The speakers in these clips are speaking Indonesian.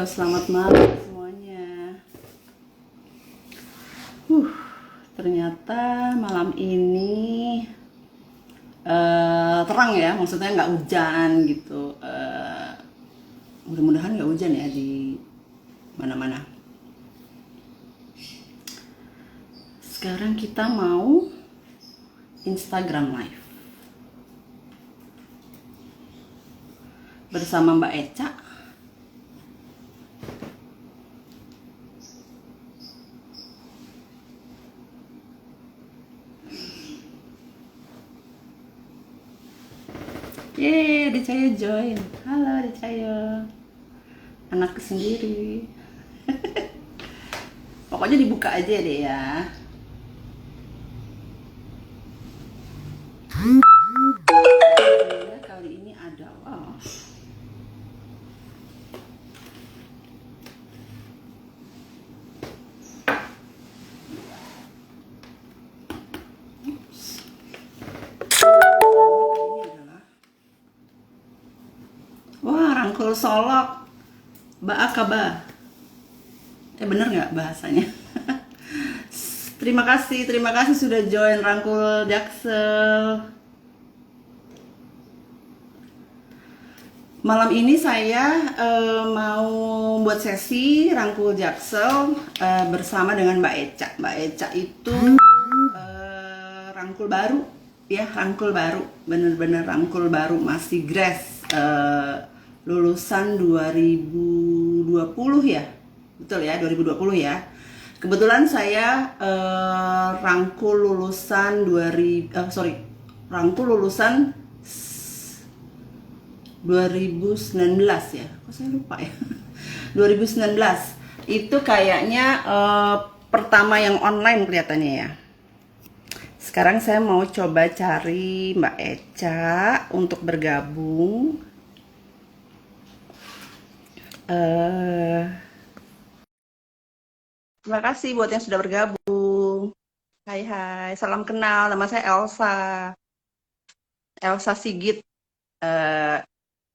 Selamat malam semuanya. Uh, Ternyata malam ini terang ya, maksudnya nggak hujan gitu. Mudah-mudahan nggak hujan ya di mana-mana. Sekarang kita mau Instagram Live bersama Mbak Eca. Yeay, Decayo join. Halo Decayo. Anakku sendiri. Pokoknya dibuka aja deh ya. Kali ini ada wow. Wah, rangkul solok. Baakaba. Bener nggak bahasanya? Terima kasih sudah join Rangkul Jaksel. Malam ini saya mau buat sesi Rangkul Jaksel bersama dengan Mbak Eca. Mbak Eca itu rangkul baru, ya rangkul baru, bener-bener rangkul baru, masih grass, lulusan 2020 ya, betul ya 2020 ya. Kebetulan saya rangkul lulusan rangkul lulusan 2019 ya, kok saya lupa ya. 2019 itu kayaknya pertama yang online kelihatannya ya. Sekarang saya mau coba cari Mbak Eca untuk bergabung. Terima kasih buat yang sudah bergabung. Hai hai, salam kenal. Nama saya Elsa. Elsa Sigit.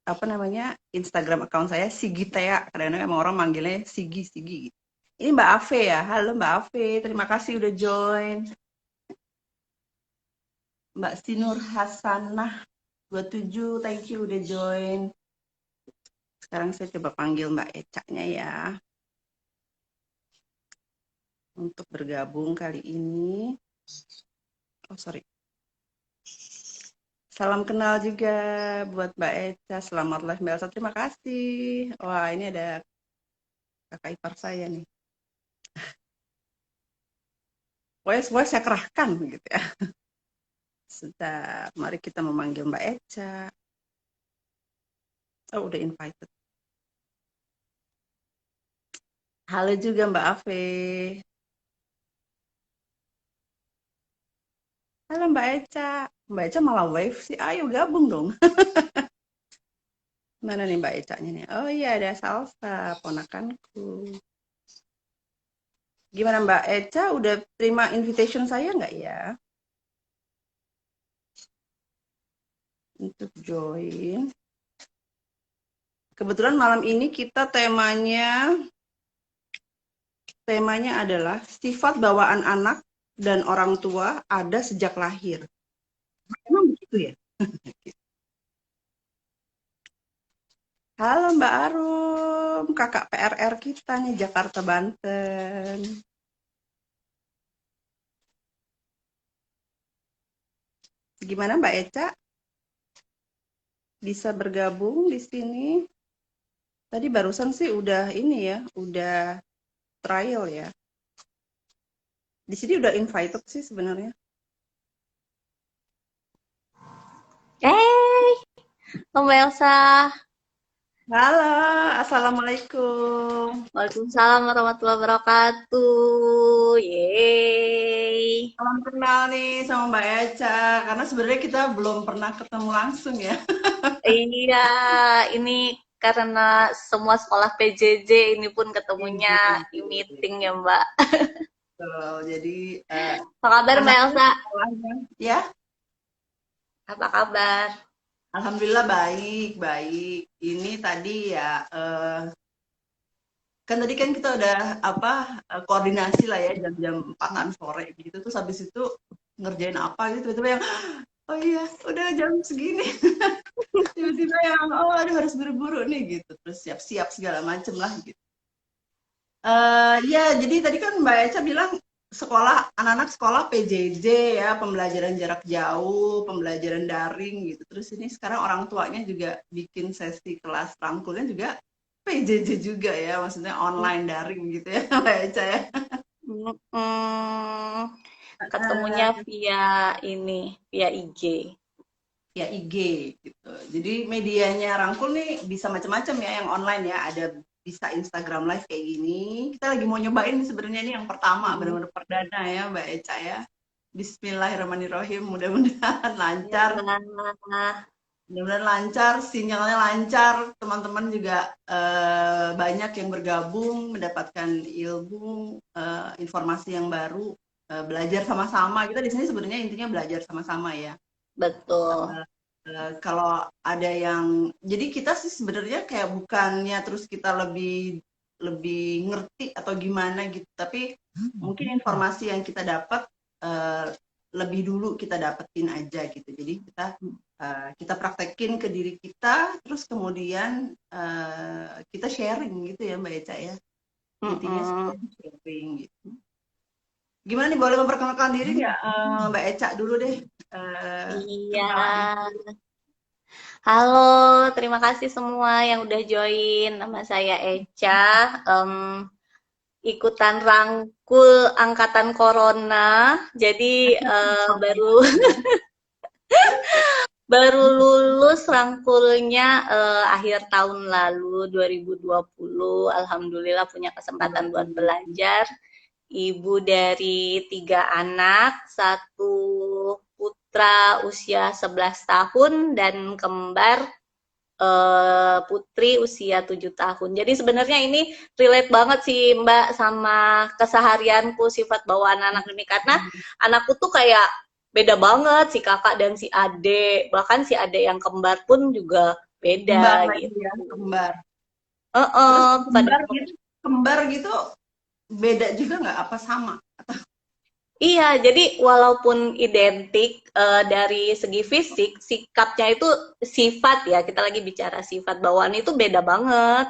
Apa namanya? Instagram account saya Sigitea. Kadang-kadang emang orang manggilnya Sigi Sigi. Ini Mbak Ave ya. Halo Mbak Ave, terima kasih udah join. Mbak Sinur Hasanah 27, thank you udah join. Sekarang saya coba panggil Mbak Eca-nya ya. Untuk bergabung kali ini. Oh, sorry. Salam kenal juga buat Mbak Eca. Selamat live Mbak Elsa. Terima kasih. Wah, ini ada kakak ipar saya nih. Pokoknya saya kerahkan gitu ya. Sudah, mari kita memanggil Mbak Eca. Oh, udah invited. Halo juga Mbak Ave. Halo Mbak Eca. Mbak Eca malah wave sih. Ayo gabung dong. Mana nih Mbak Eca-nya nih? Oh iya, ada Salsa, ponakanku. Gimana Mbak Eca, udah terima invitation saya nggak ya? Untuk join. Kebetulan malam ini kita temanya adalah sifat bawaan anak dan orang tua ada sejak lahir. Emang begitu ya? Halo Mbak Arum, kakak PRR kita nih Jakarta Banten. Gimana Mbak Eca? Bisa bergabung di sini? Tadi barusan sih udah ini ya, udah trial ya. Di sini udah invited sih sebenarnya. Hey, Mbak Elsa. Halo, assalamualaikum. Waalaikumsalam warahmatullahi wabarakatuh. Yeay. Salam kenal nih sama Mbak Eca, karena sebenarnya kita belum pernah ketemu langsung ya. Iya, ini karena semua sekolah PJJ ini pun ketemunya di meeting ya, Mbak. Betul, jadi Apa kabar, Mbak anaknya Elsa? sekolahnya, ya, Apa kabar? alhamdulillah baik, baik. Ini tadi ya kan tadi kan kita udah koordinasi lah ya jam-jam 4-an sore gitu, terus habis itu ngerjain apa gitu tiba-tiba yang oh iya udah jam segini tiba-tiba yang oh aduh harus buru-buru nih gitu, terus siap-siap segala macem lah gitu. Ya jadi tadi kan Mbak Eca bilang sekolah anak-anak sekolah PJJ ya, pembelajaran jarak jauh, pembelajaran daring gitu. Terus ini sekarang orang tuanya juga bikin sesi kelas rangkulnya juga PJJ juga ya, maksudnya online daring gitu ya Mbak Eca ya. Mm, ketemunya Eh, via IG. Ya IG gitu. Jadi medianya Rangkul nih bisa macam-macam ya yang online ya. Ada bisa Instagram Live kayak gini. Kita lagi mau nyobain nih sebenarnya ini yang pertama, Hmm. benar-benar perdana ya Mbak Eca ya. Bismillahirrahmanirrahim. Mudah-mudahan lancar. Ya, Mudah-mudahan lancar, sinyalnya lancar. Teman-teman juga banyak yang bergabung, mendapatkan ilmu, informasi yang baru, belajar sama-sama. Kita di sini sebenarnya intinya belajar sama-sama ya. betul. Kalau ada yang jadi kita sih sebenarnya kayak bukannya terus kita lebih lebih ngerti atau gimana gitu, tapi mungkin informasi yang kita dapat uh, lebih dulu kita dapetin aja gitu. Jadi kita praktekin ke diri kita, terus kemudian kita sharing gitu ya Mbak Eca ya. Intinya Mm-mm. sharing gitu. Gimana nih boleh memperkenalkan diri nggak Mbak Eca dulu deh? Iya. Kenalan. Halo, terima kasih semua yang udah join. Nama saya Eca. Em, ikutan rangkul angkatan Corona. Jadi baru baru lulus rangkulnya akhir tahun lalu 2020. Alhamdulillah punya kesempatan buat belajar. Ibu dari 3 anak, satu putra usia 11 tahun dan kembar putri usia 7 tahun. Jadi sebenarnya ini relate banget sih Mbak sama keseharianku sifat bawaan anak ini karena anakku tuh kayak beda banget si kakak dan si adik. Bahkan si adik yang kembar pun juga Kembar beda lagi ya, gitu. kembar. Terus Heeh, pada kembar gitu beda juga nggak apa sama? iya, jadi walaupun identik dari segi fisik, sikapnya itu sifat ya, kita lagi bicara sifat bawaan itu beda banget.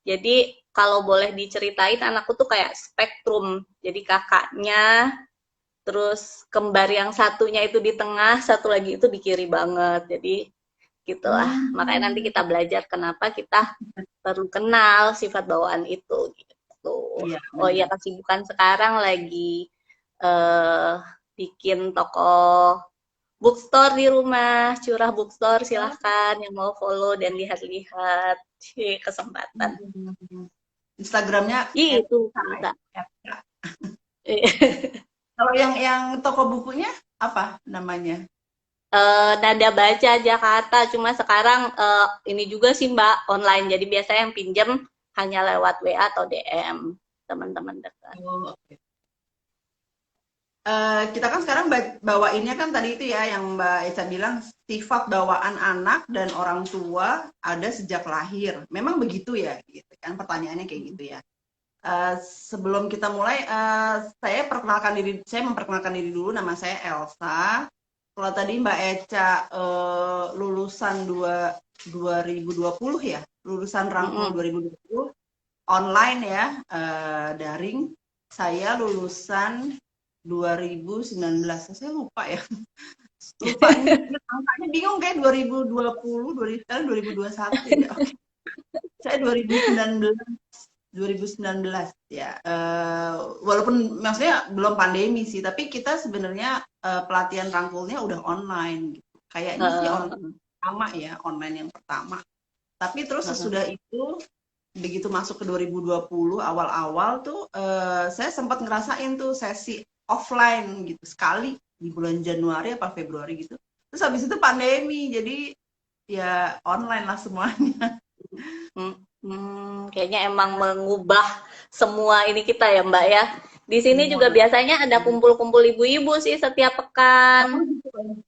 Jadi kalau boleh diceritain anakku tuh kayak spektrum. Jadi kakaknya, terus kembar yang satunya itu di tengah, satu lagi itu di kiri banget. Jadi gitulah. Makanya nanti Hmm, kita belajar kenapa kita perlu kenal sifat bawaan itu gitu. iya Oh iya, benar. kesibukan sekarang lagi eh bikin toko bookstore di rumah, curah bookstore silahkan yang mau follow dan lihat-lihat. Kesempatan. Hmm. Instagramnya Itu FK bisa. ya, FK. Kalau yang toko bukunya apa namanya? Nada Baca Jakarta, cuma sekarang ini juga sih Mbak online. Jadi biasanya yang pinjam hanya lewat WA atau DM teman-teman dekat. Oh, oke. Kita kan sekarang bawainnya kan tadi itu ya yang Mbak Eca bilang sifat bawaan anak dan orang tua ada sejak lahir. Memang begitu ya, gitu kan? Pertanyaannya kayak gitu ya. Sebelum kita mulai, saya memperkenalkan diri dulu. Nama saya Elsa. Kalau tadi Mbak Eca lulusan 2020 ya, lulusan Rangkul Mm-mm. 2020 online ya, daring. Saya lulusan 2019. Saya lupa ya, lupa angkanya bingung kayak 2020, sekarang 2021 ya. Oke. Saya 2019 ya. Walaupun maksudnya belum pandemi sih, tapi kita sebenarnya pelatihan rangkulnya udah online gitu. Kayaknya sih online Uh, pertama ya, online yang pertama. Tapi terus uh, sesudah itu begitu masuk ke 2020 awal-awal tuh saya sempat ngerasain tuh sesi offline gitu sekali di bulan Januari apa Februari gitu. Terus habis itu pandemi, jadi ya online lah semuanya. kayaknya emang mengubah semua ini kita ya Mbak ya. Di sini juga Semua. biasanya ada kumpul-kumpul ibu-ibu sih setiap Oh, pekan. gitu.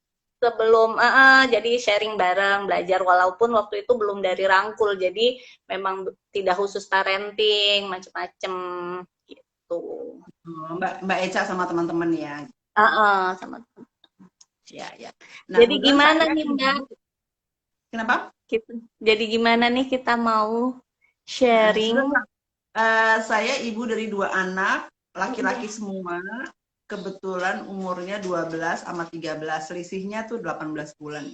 sebelum jadi sharing bareng, belajar walaupun waktu itu belum dari rangkul, jadi memang tidak khusus parenting, macem-macem gitu. Mbak Eca sama teman-teman ya. Sama. Ya, ya. Nah, Jadi kebetulan gimana saya nih Mbak? kenapa? Jadi gimana nih kita mau Nah, sharing? sebenarnya saya ibu dari 2 anak, laki-laki semua. Kebetulan umurnya 12 sama 13, selisihnya tuh 18 bulan.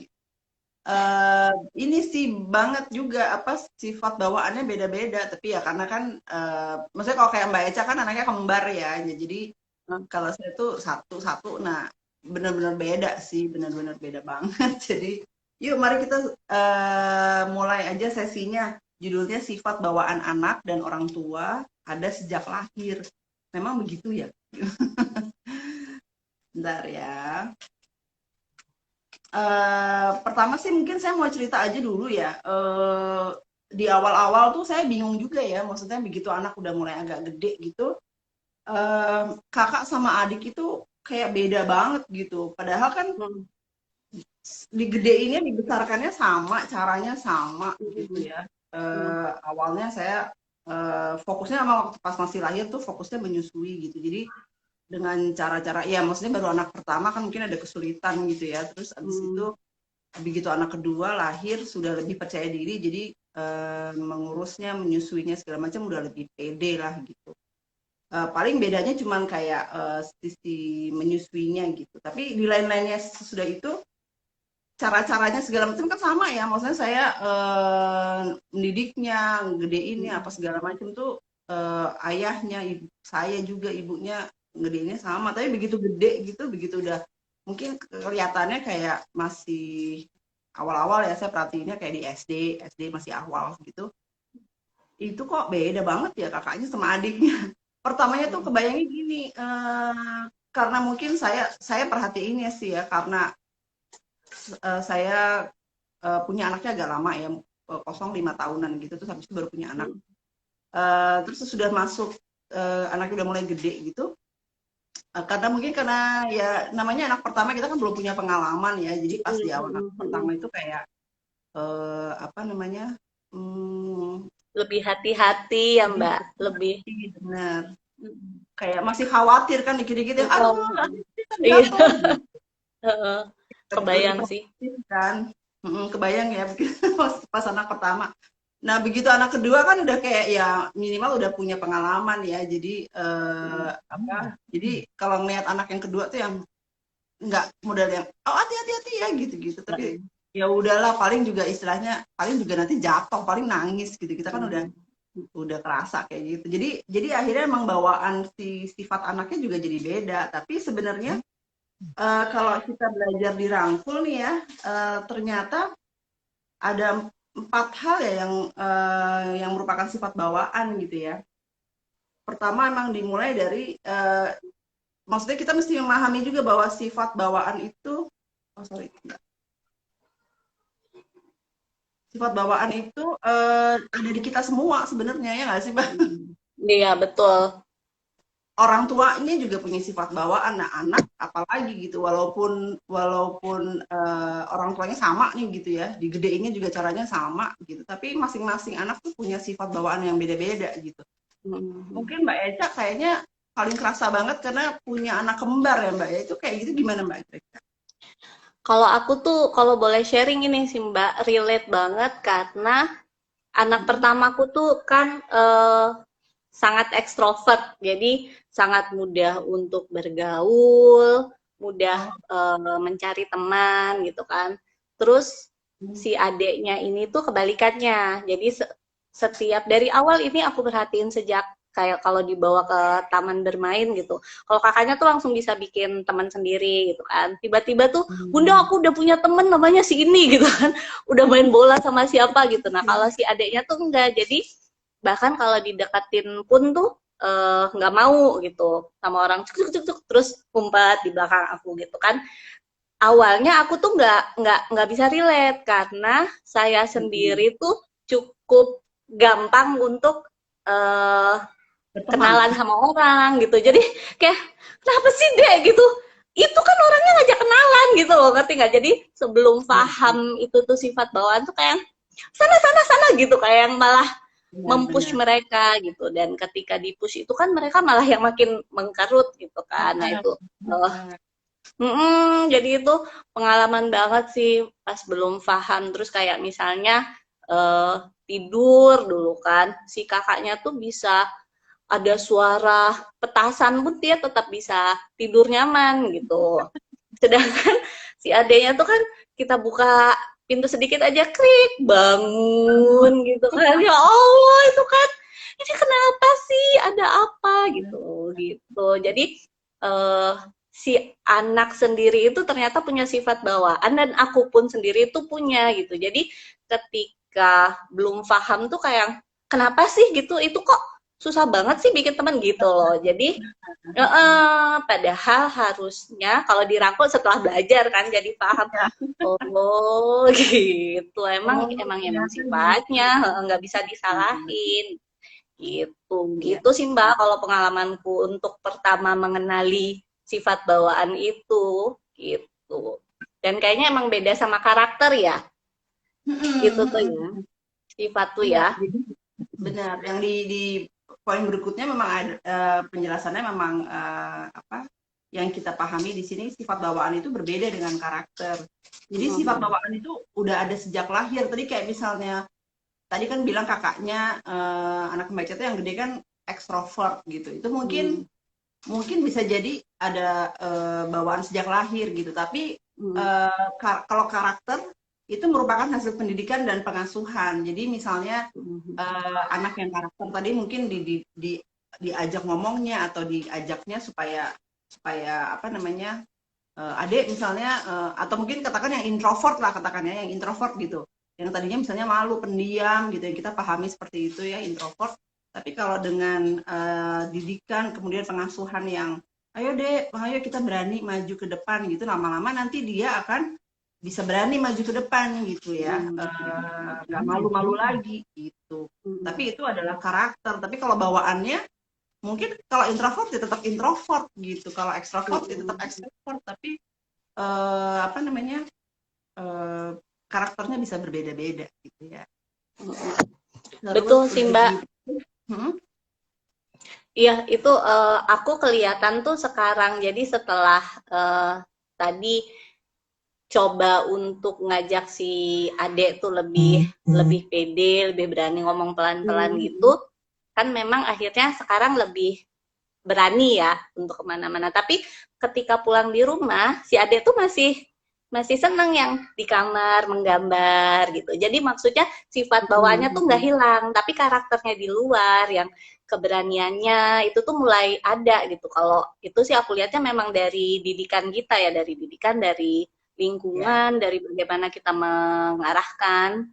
Ini sih banget juga apa sifat bawaannya beda-beda, tapi ya karena kan maksudnya kalau kayak Mbak Eca kan anaknya kembar ya, jadi kalau saya tuh satu-satu, nah benar-benar beda sih, benar-benar beda banget. Jadi yuk mari kita mulai aja sesinya. Judulnya sifat bawaan anak dan orang tua ada sejak lahir. Memang begitu ya? Bentar ya. Pertama sih mungkin saya mau cerita aja dulu ya. Di awal-awal tuh saya bingung juga ya, maksudnya begitu anak udah mulai agak gede gitu, kakak sama adik itu kayak beda banget gitu. Padahal kan digedeinnya, dibesarkannya sama, caranya sama gitu ya. Awalnya saya fokusnya sama waktu pas masih lahir tuh fokusnya menyusui gitu. Jadi dengan cara-cara ya maksudnya baru anak pertama kan mungkin ada kesulitan gitu ya. Terus abis itu begitu anak kedua lahir sudah lebih percaya diri, jadi mengurusnya, menyusuinya segala macam udah lebih pede lah gitu. Paling bedanya cuman kayak sisi menyusuinya gitu. Tapi di lain-lainnya sesudah itu cara-caranya segala macam kan sama ya. Maksudnya saya mendidiknya, ngedeinnya apa segala macam tuh ayahnya, saya juga ibunya ngedeinnya sama. Tapi begitu gede gitu, begitu udah mungkin kelihatannya kayak masih awal-awal ya, saya perhatiinnya kayak di SD masih awal gitu. Itu kok beda banget ya kakaknya sama adiknya. Pertamanya tuh kebayangnya gini, karena mungkin saya perhatiinnya sih ya, karena saya punya anaknya agak lama ya, kosong 5 tahunan gitu, terus habis itu baru punya anak. Terus sudah masuk, anaknya udah mulai gede gitu, karena mungkin karena ya namanya anak pertama kita kan belum punya pengalaman ya, jadi pas di awal anak pertama itu kayak apa namanya, lebih hati-hati ya Mbak, lebih benar, kayak masih khawatir kan dikit-dikit ya, aduh kan iya. jatuh lebih Kebayang sih. kan. Kebayang ya pas anak pertama. Nah begitu anak kedua kan udah kayak ya minimal udah punya pengalaman ya, jadi apa, jadi kalau ngeliat anak yang kedua tuh yang nggak modal yang oh hati-hati ya gitu-gitu, tapi ya udahlah, paling juga istilahnya paling juga nanti jatuh, paling nangis gitu, kita kan udah kerasa kayak gitu. Jadi akhirnya emang bawaan si sifat anaknya juga jadi beda. Tapi sebenarnya kalau kita belajar di Rangkul nih ya, ternyata ada 4 hal ya yang merupakan sifat bawaan gitu ya. Pertama emang dimulai dari maksudnya kita mesti memahami juga bahwa sifat bawaan itu sifat bawaan itu ada di kita semua sebenarnya, ya nggak sih, Mbak? Iya, betul. Orang tuanya juga punya sifat bawaan, nah anak apalagi gitu, walaupun orang tuanya sama nih gitu ya, digedeinnya juga caranya sama gitu, tapi masing-masing anak tuh punya sifat bawaan yang beda-beda gitu. Mungkin Mbak Eca kayaknya paling kerasa banget karena punya anak kembar ya Mbak ya, itu kayak gitu gimana Mbak Eca? Kalau aku tuh, kalau boleh sharing ini sih Mbak, relate banget karena anak pertamaku tuh kan sangat ekstrovert, jadi sangat mudah untuk bergaul, mudah mencari teman gitu kan. Terus si adeknya ini tuh kebalikannya, jadi setiap dari awal ini aku perhatiin sejak kayak kalau dibawa ke taman bermain gitu. Kalau kakaknya tuh langsung bisa bikin teman sendiri gitu kan. Tiba-tiba tuh, Bunda aku udah punya temen namanya si ini gitu kan. Udah main bola sama siapa gitu. Nah kalau si adeknya tuh enggak. Jadi bahkan kalau didekatin pun tuh nggak mau gitu sama orang cuk cuk cuk cuk terus umpat di belakang aku gitu kan. Awalnya aku tuh nggak bisa relate karena saya sendiri tuh cukup gampang untuk kenalan sama orang gitu. Jadi kayak kenapa sih Dek gitu? itu kan orangnya ngajak kenalan gitu loh, ngerti nggak? Jadi sebelum Iya, paham itu tuh sifat bawaan tuh kayak sana sana sana gitu, kayak yang malah mempush benar-benar. mereka gitu. Dan ketika dipush itu kan mereka malah yang makin mengkerut gitu kan. Nah itu Benar. jadi itu pengalaman banget sih pas belum paham. Terus kayak misalnya eh, tidur dulu kan, si kakaknya tuh bisa ada suara petasan pun dia tetap bisa tidur nyaman gitu. Sedangkan si adeknya tuh kan kita buka pintu sedikit aja klik bangun gitu kan. Ya Allah itu kan ini kenapa sih? Ada apa gitu gitu. Jadi eh, si anak sendiri itu ternyata punya sifat bawaan dan aku pun sendiri itu punya gitu. Jadi ketika belum paham tuh kayak kenapa sih gitu? Itu kok susah banget sih bikin teman gitu loh. Jadi padahal harusnya kalau dirangkul setelah belajar kan jadi paham. Oh, gitu. Emang Oh, emang emang ternyata gitu. sifatnya nggak bisa disalahin. Gitu. Iya. Gitu sih Mbak kalau pengalamanku untuk pertama mengenali sifat bawaan itu gitu. Dan kayaknya emang beda sama karakter ya. Gitu tuh ya. Sifat tuh Iya, ya. jadi benar. Yang di poin berikutnya memang ada penjelasannya memang apa yang kita pahami di sini sifat bawaan itu berbeda dengan karakter. Jadi sifat Mhm. bawaan itu udah ada sejak lahir. Tadi kayak misalnya tadi kan bilang kakaknya anak Mbak Ceta yang gede kan ekstrovert gitu. Itu mungkin Mhm. mungkin bisa jadi ada bawaan sejak lahir gitu. Tapi Mhm. kalau karakter itu merupakan hasil pendidikan dan pengasuhan. Jadi misalnya Mhm. anak yang karakter tadi mungkin diajak ngomongnya atau diajaknya supaya supaya apa namanya adik misalnya atau mungkin katakan yang introvert lah katakannya yang introvert gitu yang tadinya misalnya malu pendiam gitu yang kita pahami seperti itu ya introvert tapi kalau dengan didikan kemudian pengasuhan yang ayo dek ayo kita berani maju ke depan gitu lama-lama nanti dia akan bisa berani maju ke depan gitu ya nggak malu-malu lagi gitu Mhm. tapi itu adalah karakter tapi kalau bawaannya mungkin kalau introvert ya tetap introvert gitu kalau ekstrovert ya tetap Mhm. ekstrovert tapi apa namanya eh, karakternya bisa berbeda-beda gitu ya Mhm. terus Betul sih udah Mbak. gitu hmm, Iya, itu aku kelihatan tuh sekarang. Jadi setelah tadi coba untuk ngajak si adek tuh lebih lebih pede, lebih berani ngomong pelan-pelan gitu, kan memang akhirnya sekarang lebih berani ya untuk kemana-mana. Tapi ketika pulang di rumah, si adek tuh masih masih seneng yang di kamar menggambar gitu. Jadi maksudnya sifat bawaannya tuh nggak hilang, tapi karakternya di luar yang keberaniannya itu tuh mulai ada gitu. Kalau itu sih aku lihatnya memang dari didikan kita ya, dari didikan, dari ya lingkungan, dari bagaimana kita mengarahkan.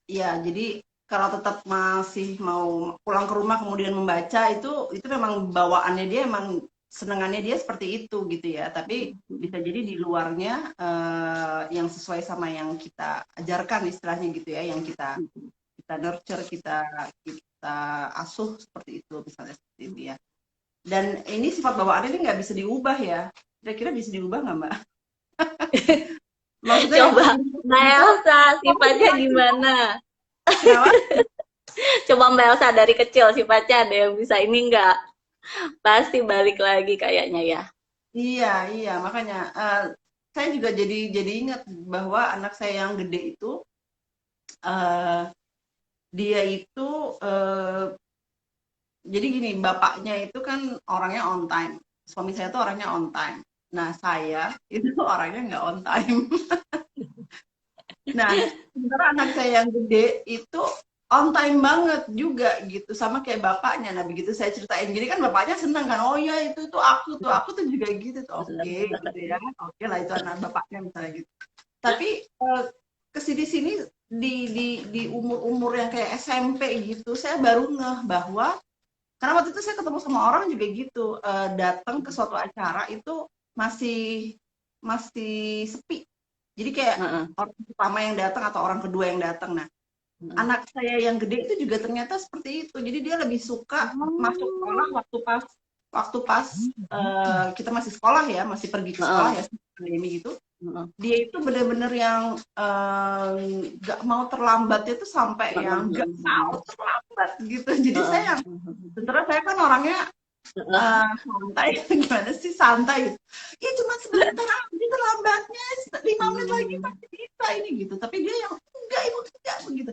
iya jadi kalau tetap masih mau pulang ke rumah kemudian membaca itu memang bawaannya dia emang senengannya dia seperti itu gitu ya tapi bisa jadi di luarnya yang sesuai sama yang kita ajarkan istilahnya gitu ya yang kita kita nurture kita asuh seperti itu misalnya seperti itu ya dan ini sifat bawaan ini nggak bisa diubah ya kira-kira bisa diubah nggak mbak maksudnya yang Coba Mbak bisa Elsa, sifatnya bisa gimana? kenapa Coba Mbak Elsa dari kecil sifatnya ada yang bisa ini enggak? Pasti balik lagi kayaknya ya. iya iya makanya saya juga jadi ingat bahwa anak saya yang gede itu eh, dia itu eh, jadi gini bapaknya itu kan orangnya on time suami saya tuh orangnya on time nah saya itu orangnya nggak on time. Nah, sementara anak saya yang gede itu on time banget juga gitu, sama kayak bapaknya. Nah, begitu saya ceritain gini kan bapaknya seneng kan, oh ya itu aku tuh juga gitu tuh, oke gitu ya, oke lah itu anak bapaknya misalnya gitu. Tapi kesini-sini di umur-umur yang kayak SMP gitu, saya baru ngeh bahwa karena waktu itu saya ketemu sama orang juga gitu, datang ke suatu acara itu masih masih sepi jadi kayak Heeh. orang pertama yang datang atau orang kedua yang datang. Nah, anak saya yang gede itu juga ternyata seperti itu. Jadi dia lebih suka masuk sekolah Oh. waktu pas waktu pas kita masih sekolah ya, masih pergi ke sekolah ya, pandemi gitu. Dia itu bener-bener yang nggak mau terlambatnya tuh sampai yang nggak mau terlambat gitu. Jadi saya sebenarnya saya kan orangnya santai, gimana sih santai gitu. Ya cuma sebentar aja terlambatnya, 5 menit lagi pasti bisa ini gitu. Tapi dia yang enggak, ibu tidak begitu.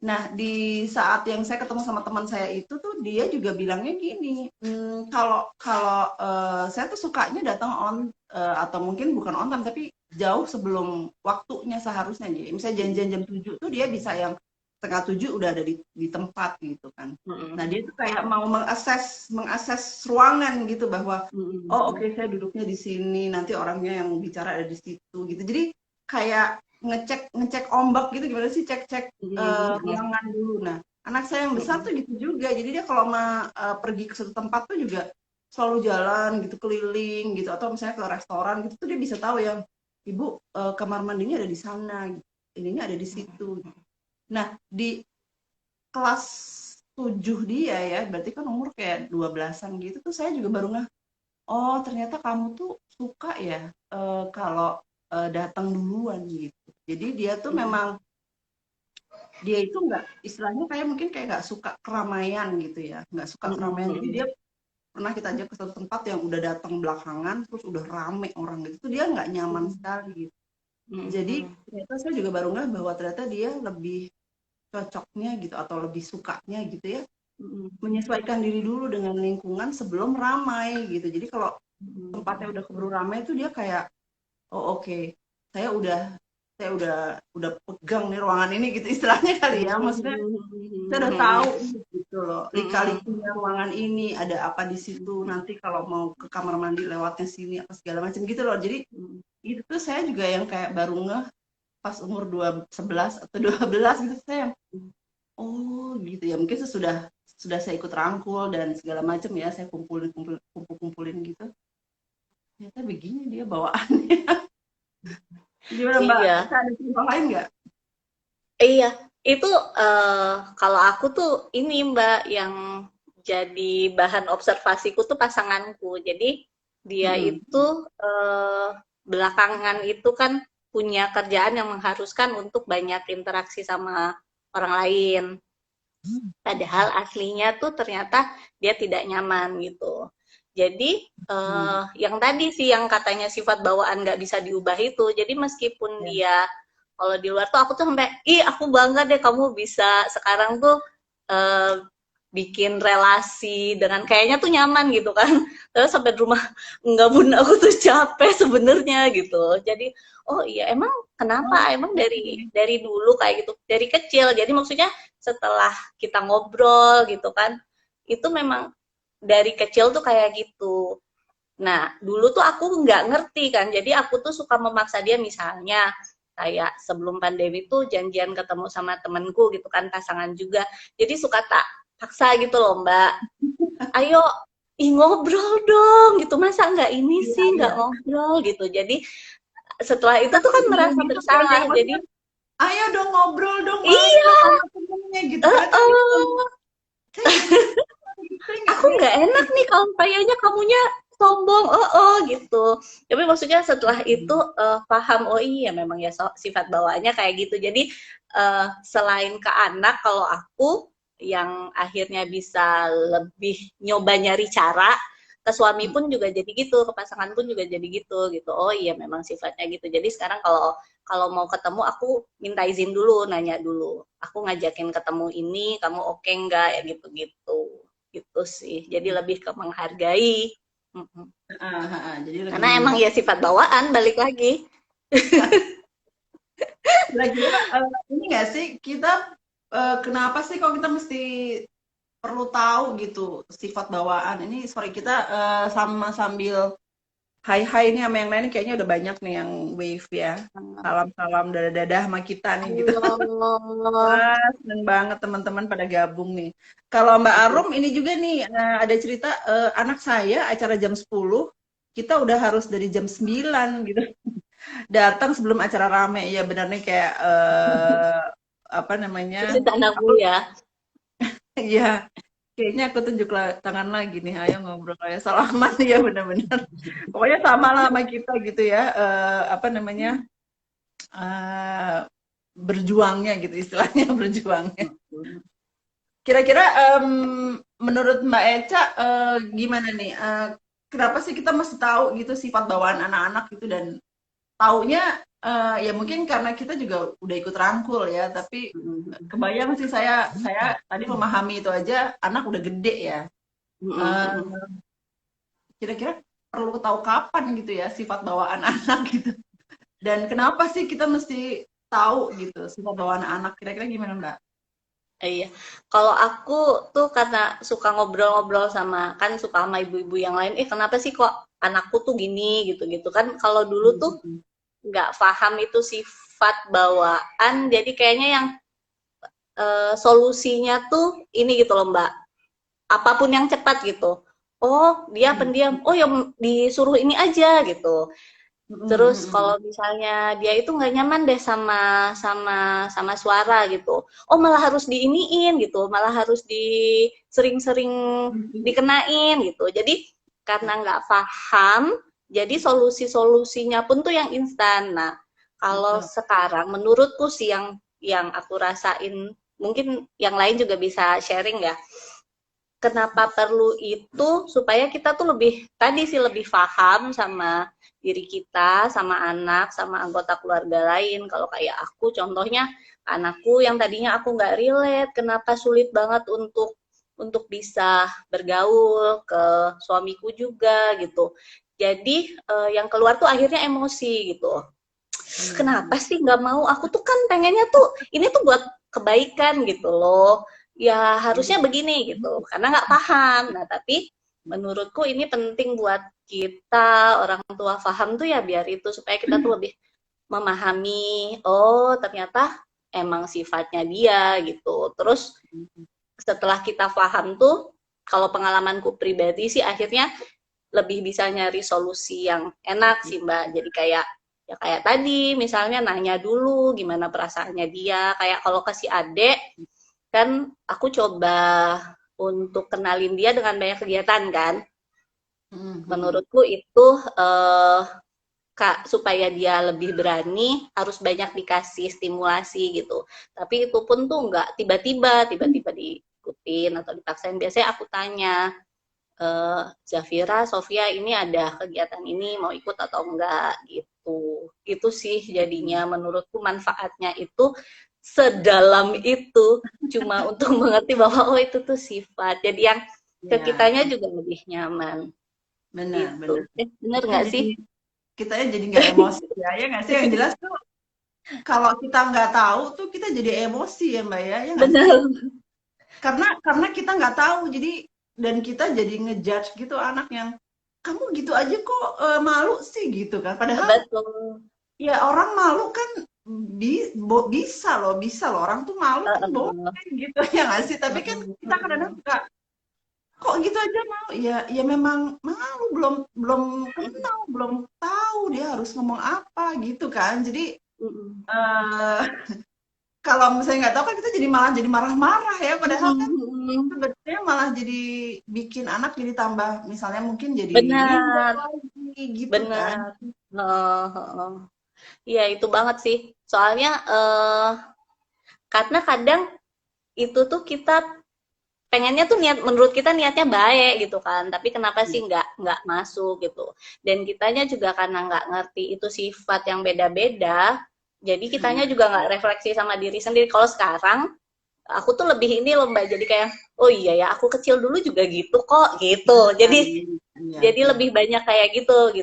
Nah, di saat yang saya ketemu sama teman saya itu tuh dia juga bilangnya gini, kalau kalau saya tuh sukanya datang atau mungkin bukan on time tapi jauh sebelum waktunya seharusnya. Jadi misalnya janjian jam 7 tuh dia bisa yang setengah 7 udah ada di tempat gitu kan. Nah, dia tuh kayak mau mengakses ruangan gitu bahwa oh oke, saya duduknya di sini, nanti orangnya yang bicara ada di situ gitu. Jadi kayak ngecek ngecek ombak gitu, gimana sih, cek-cek ruangan dulu. Nah, anak saya yang besar tuh gitu juga. Jadi dia kalau pergi ke suatu tempat tuh juga selalu jalan gitu, keliling gitu, atau misalnya ke restoran gitu tuh dia bisa tahu yang ibu kamar mandinya ada di sana, gitu. Ininya ada di situ. Nah, di kelas 7 dia ya, berarti kan umur kayak 12-an gitu tuh saya juga baru oh ternyata kamu tuh suka ya kalau datang duluan gitu. Jadi dia tuh memang dia itu nggak, istilahnya kayak mungkin kayak nggak suka keramaian gitu ya, nggak suka keramaian. Jadi dia pernah kita ajak ke satu tempat yang udah datang belakangan, terus udah rame orang gitu, tuh dia nggak nyaman sekali gitu. Jadi ternyata saya juga baru nggak bahwa ternyata dia lebih cocoknya gitu atau lebih sukanya gitu ya, menyesuaikan diri dulu dengan lingkungan sebelum ramai gitu. Jadi kalau tempatnya udah keburu ramai itu dia kayak oh oke, saya udah pegang nih ruangan ini gitu istilahnya kali ya, maksudnya saya udah tahu gitu loh, lika-likunya ruangan ini ada apa di situ, nanti kalau mau ke kamar mandi lewatnya sini apa segala macam gitu loh. Jadi itu tuh saya juga yang kayak baru ngeh pas umur 11 atau 12 gitu, saya oh gitu ya, mungkin sudah saya ikut rangkul dan segala macam ya, saya kumpulin gitu, ternyata begini dia bawaannya. Gimana Mbak? Iya. Ada contoh lain nggak? Iya, itu kalau aku tuh ini Mbak yang jadi bahan observasiku tuh pasanganku. Jadi dia itu belakangan itu kan punya kerjaan yang mengharuskan untuk banyak interaksi sama orang lain. Padahal aslinya tuh ternyata dia tidak nyaman gitu. Jadi yang tadi sih yang katanya sifat bawaan nggak bisa diubah itu. Jadi meskipun dia kalau di luar tuh aku tuh sampai aku bangga deh kamu bisa sekarang tuh bikin relasi dengan kayaknya tuh nyaman gitu kan. Terus sampai di rumah enggak bun aku tuh capek sebenarnya gitu. Jadi oh iya emang kenapa? Emang dari dulu kayak gitu dari kecil. Jadi maksudnya setelah kita ngobrol gitu kan itu memang dari kecil tuh kayak gitu. Nah, dulu tuh aku nggak ngerti kan, jadi aku tuh suka memaksa dia misalnya, kayak sebelum pandemi tuh janjian ketemu sama temenku gitu kan, pasangan juga. Jadi suka tak paksa gitu loh Mbak, ayo ngobrol dong gitu, masa nggak ini sih, nggak ngobrol gitu. Jadi setelah itu tuh kan merasa Gitu, bersalah, jadi ayo dong ngobrol dong, main iya, sama temennya gitu kan. aku nggak enak nih kalau kayaknya kamunya sombong, gitu. Tapi maksudnya setelah itu paham, oh iya memang ya sifat bawaannya kayak gitu. Jadi selain ke anak, kalau aku yang akhirnya bisa lebih nyoba nyari cara, ke suami pun juga jadi gitu, ke pasangan pun juga jadi gitu. Oh iya memang sifatnya gitu. Jadi sekarang kalau kalau mau ketemu aku minta izin dulu, nanya dulu. Aku ngajakin ketemu ini, kamu oke nggak ya gitu-gitu. Gitu sih. Jadi lebih ke menghargai. Jadi Karena emang ya sifat bawaan, balik lagi. Kira-kira ini nggak sih kita kenapa sih kok kita mesti perlu tahu gitu sifat bawaan ini? Sorry kita sambil hai ini sama yang lain kayaknya udah banyak nih yang wave ya. Salam-salam dadah-dadah sama kita nih gitu. Wah, seneng banget teman-teman pada gabung nih. Kalau Mbak Arum ini juga nih ada cerita anak saya acara jam 10 kita udah harus dari jam 9 gitu. Datang sebelum acara rame. Ya benar nih kayak apa namanya? Itu anakku ya. Iya. Kayaknya aku tunjuk tangan lagi nih, ayo ngobrol kayak salaman ya benar-benar. Pokoknya sama lah sama kita gitu ya, apa namanya, eh, berjuangnya gitu istilahnya berjuangnya. Kira-kira menurut Mbak Eca gimana nih? Kenapa sih kita mesti tahu gitu sifat bawaan anak-anak gitu dan taunya ya mungkin karena kita juga udah ikut rangkul ya, tapi kebayang sih saya tadi memahami itu aja anak udah gede ya. Eh, Kira-kira perlu tahu kapan gitu ya sifat bawaan anak gitu. Dan kenapa sih kita mesti tahu gitu sifat bawaan anak? Kira-kira gimana Mbak? Iya, kalau aku tuh karena suka ngobrol-ngobrol sama kan suka sama ibu-ibu yang lain, kenapa sih kok anakku tuh gini gitu-gitu kan? Kalau dulu tuh nggak paham itu sifat bawaan, jadi kayaknya yang solusinya tuh ini gitu loh Mbak, apapun yang cepat gitu. Oh dia pendiam, oh ya disuruh ini aja gitu. Terus kalau misalnya dia itu nggak nyaman deh sama suara gitu, oh malah harus diiniin gitu, malah harus sering-sering dikenain gitu. Jadi karena nggak paham, jadi solusi-solusinya pun tuh yang instan. Nah, kalau sekarang menurutku sih yang aku rasain, mungkin yang lain juga bisa sharing ya. Kenapa perlu itu supaya kita tuh lebih tadi sih lebih paham sama diri kita, sama anak, sama anggota keluarga lain. Kalau kayak aku, contohnya anakku yang tadinya aku nggak relate, kenapa sulit banget untuk bisa bergaul ke suamiku juga gitu. Jadi yang keluar tuh akhirnya emosi gitu. Kenapa sih nggak mau? Aku tuh kan pengennya tuh ini tuh buat kebaikan gitu loh. Ya harusnya begini gitu, karena nggak paham. Nah tapi menurutku ini penting buat kita orang tua paham tuh ya biar itu supaya kita tuh lebih memahami. Oh ternyata emang sifatnya dia gitu. Terus setelah kita paham tuh, kalau pengalamanku pribadi sih akhirnya lebih bisa nyari solusi yang enak sih Mbak. Jadi kayak ya kayak tadi misalnya nanya dulu gimana perasaannya dia. Kayak kalau kasih adek kan aku coba untuk kenalin dia dengan banyak kegiatan kan. Menurutku itu Kak, supaya dia lebih berani harus banyak dikasih stimulasi gitu. Tapi itu pun tuh nggak tiba-tiba diikutin atau dipaksain. Biasanya aku tanya, Zafira, Sofia ini ada kegiatan ini mau ikut atau enggak gitu. Gitu sih jadinya menurutku manfaatnya itu sedalam itu cuma untuk mengerti bahwa oh itu tuh sifat. Jadi yang ke kitanya juga lebih nyaman. Benar, Gitu. benar. Bener nggak sih? Kita jadi nggak emosi ya nggak sih? Yang jelas tuh kalau kita nggak tahu tuh kita jadi emosi ya Mbak ya nggak sih? Benar. Karena kita nggak tahu jadi dan kita jadi ngejudge gitu anak yang kamu gitu aja kok malu sih gitu kan? Padahal Betul. ya orang malu kan bisa loh orang tuh malu kan boleh gitu ya nggak sih? Tapi kan kita kadang-kadang suka kok gitu aja mau ya memang malu belum belum kenal belum tahu dia harus ngomong apa gitu kan jadi eh kalau misalnya nggak tahu kan kita jadi marah-marah ya padahal kan sebetulnya malah jadi bikin anak jadi tambah misalnya mungkin jadi minder Benar, lagi gitu kan. benar. Iya, itu banget sih. Soalnya karena kadang itu tuh kita pengennya tuh menurut kita niatnya baik gitu kan, tapi kenapa sih nggak masuk gitu. Dan kitanya juga karena nggak ngerti itu sifat yang beda-beda, jadi kitanya juga nggak refleksi sama diri sendiri. Kalau sekarang aku tuh lebih ini loh Mbak, jadi kayak oh iya ya aku kecil dulu juga gitu kok gitu. Jadi lebih banyak kayak gitu.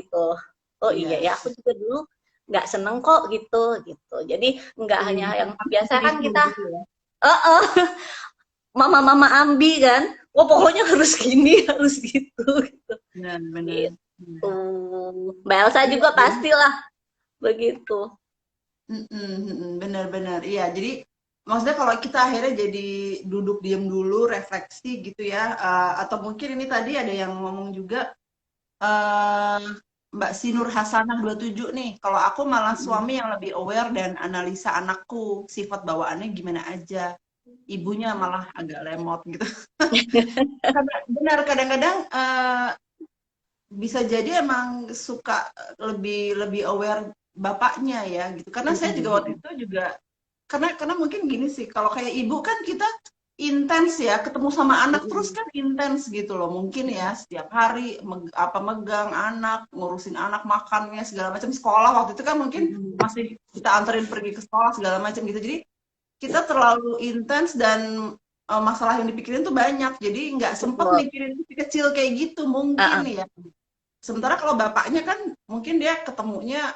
Oh iya ya aku juga dulu nggak seneng kok gitu. Jadi nggak hanya yang biasa kan kita uh, mama-mama ambi kan, wah pokoknya harus gini, harus gitu. Benar-benar. Gitu. Mbak Elsa juga pastilah begitu. Benar-benar iya jadi maksudnya kalau kita akhirnya jadi duduk diam dulu refleksi gitu ya atau mungkin ini tadi ada yang ngomong juga eh Mbak Sinur Hasanah 27 nih kalau aku malah suami yang lebih aware dan analisa anakku sifat bawaannya gimana aja ibunya malah agak lemot gitu. Karena benar kadang-kadang bisa jadi emang suka lebih lebih aware bapaknya ya gitu. Karena saya juga waktu itu juga karena mungkin gini sih, kalau kayak ibu kan kita intens ya, ketemu sama anak terus kan intens gitu loh. Mungkin ya setiap hari megang anak, ngurusin anak makannya segala macam sekolah waktu itu kan mungkin masih kita anterin pergi ke sekolah segala macam gitu. Jadi kita terlalu intens dan masalah yang dipikirin tuh banyak. Jadi nggak sempet Betul. mikirin si kecil kayak gitu mungkin Uh-uh. ya. Sementara kalau bapaknya kan mungkin dia ketemunya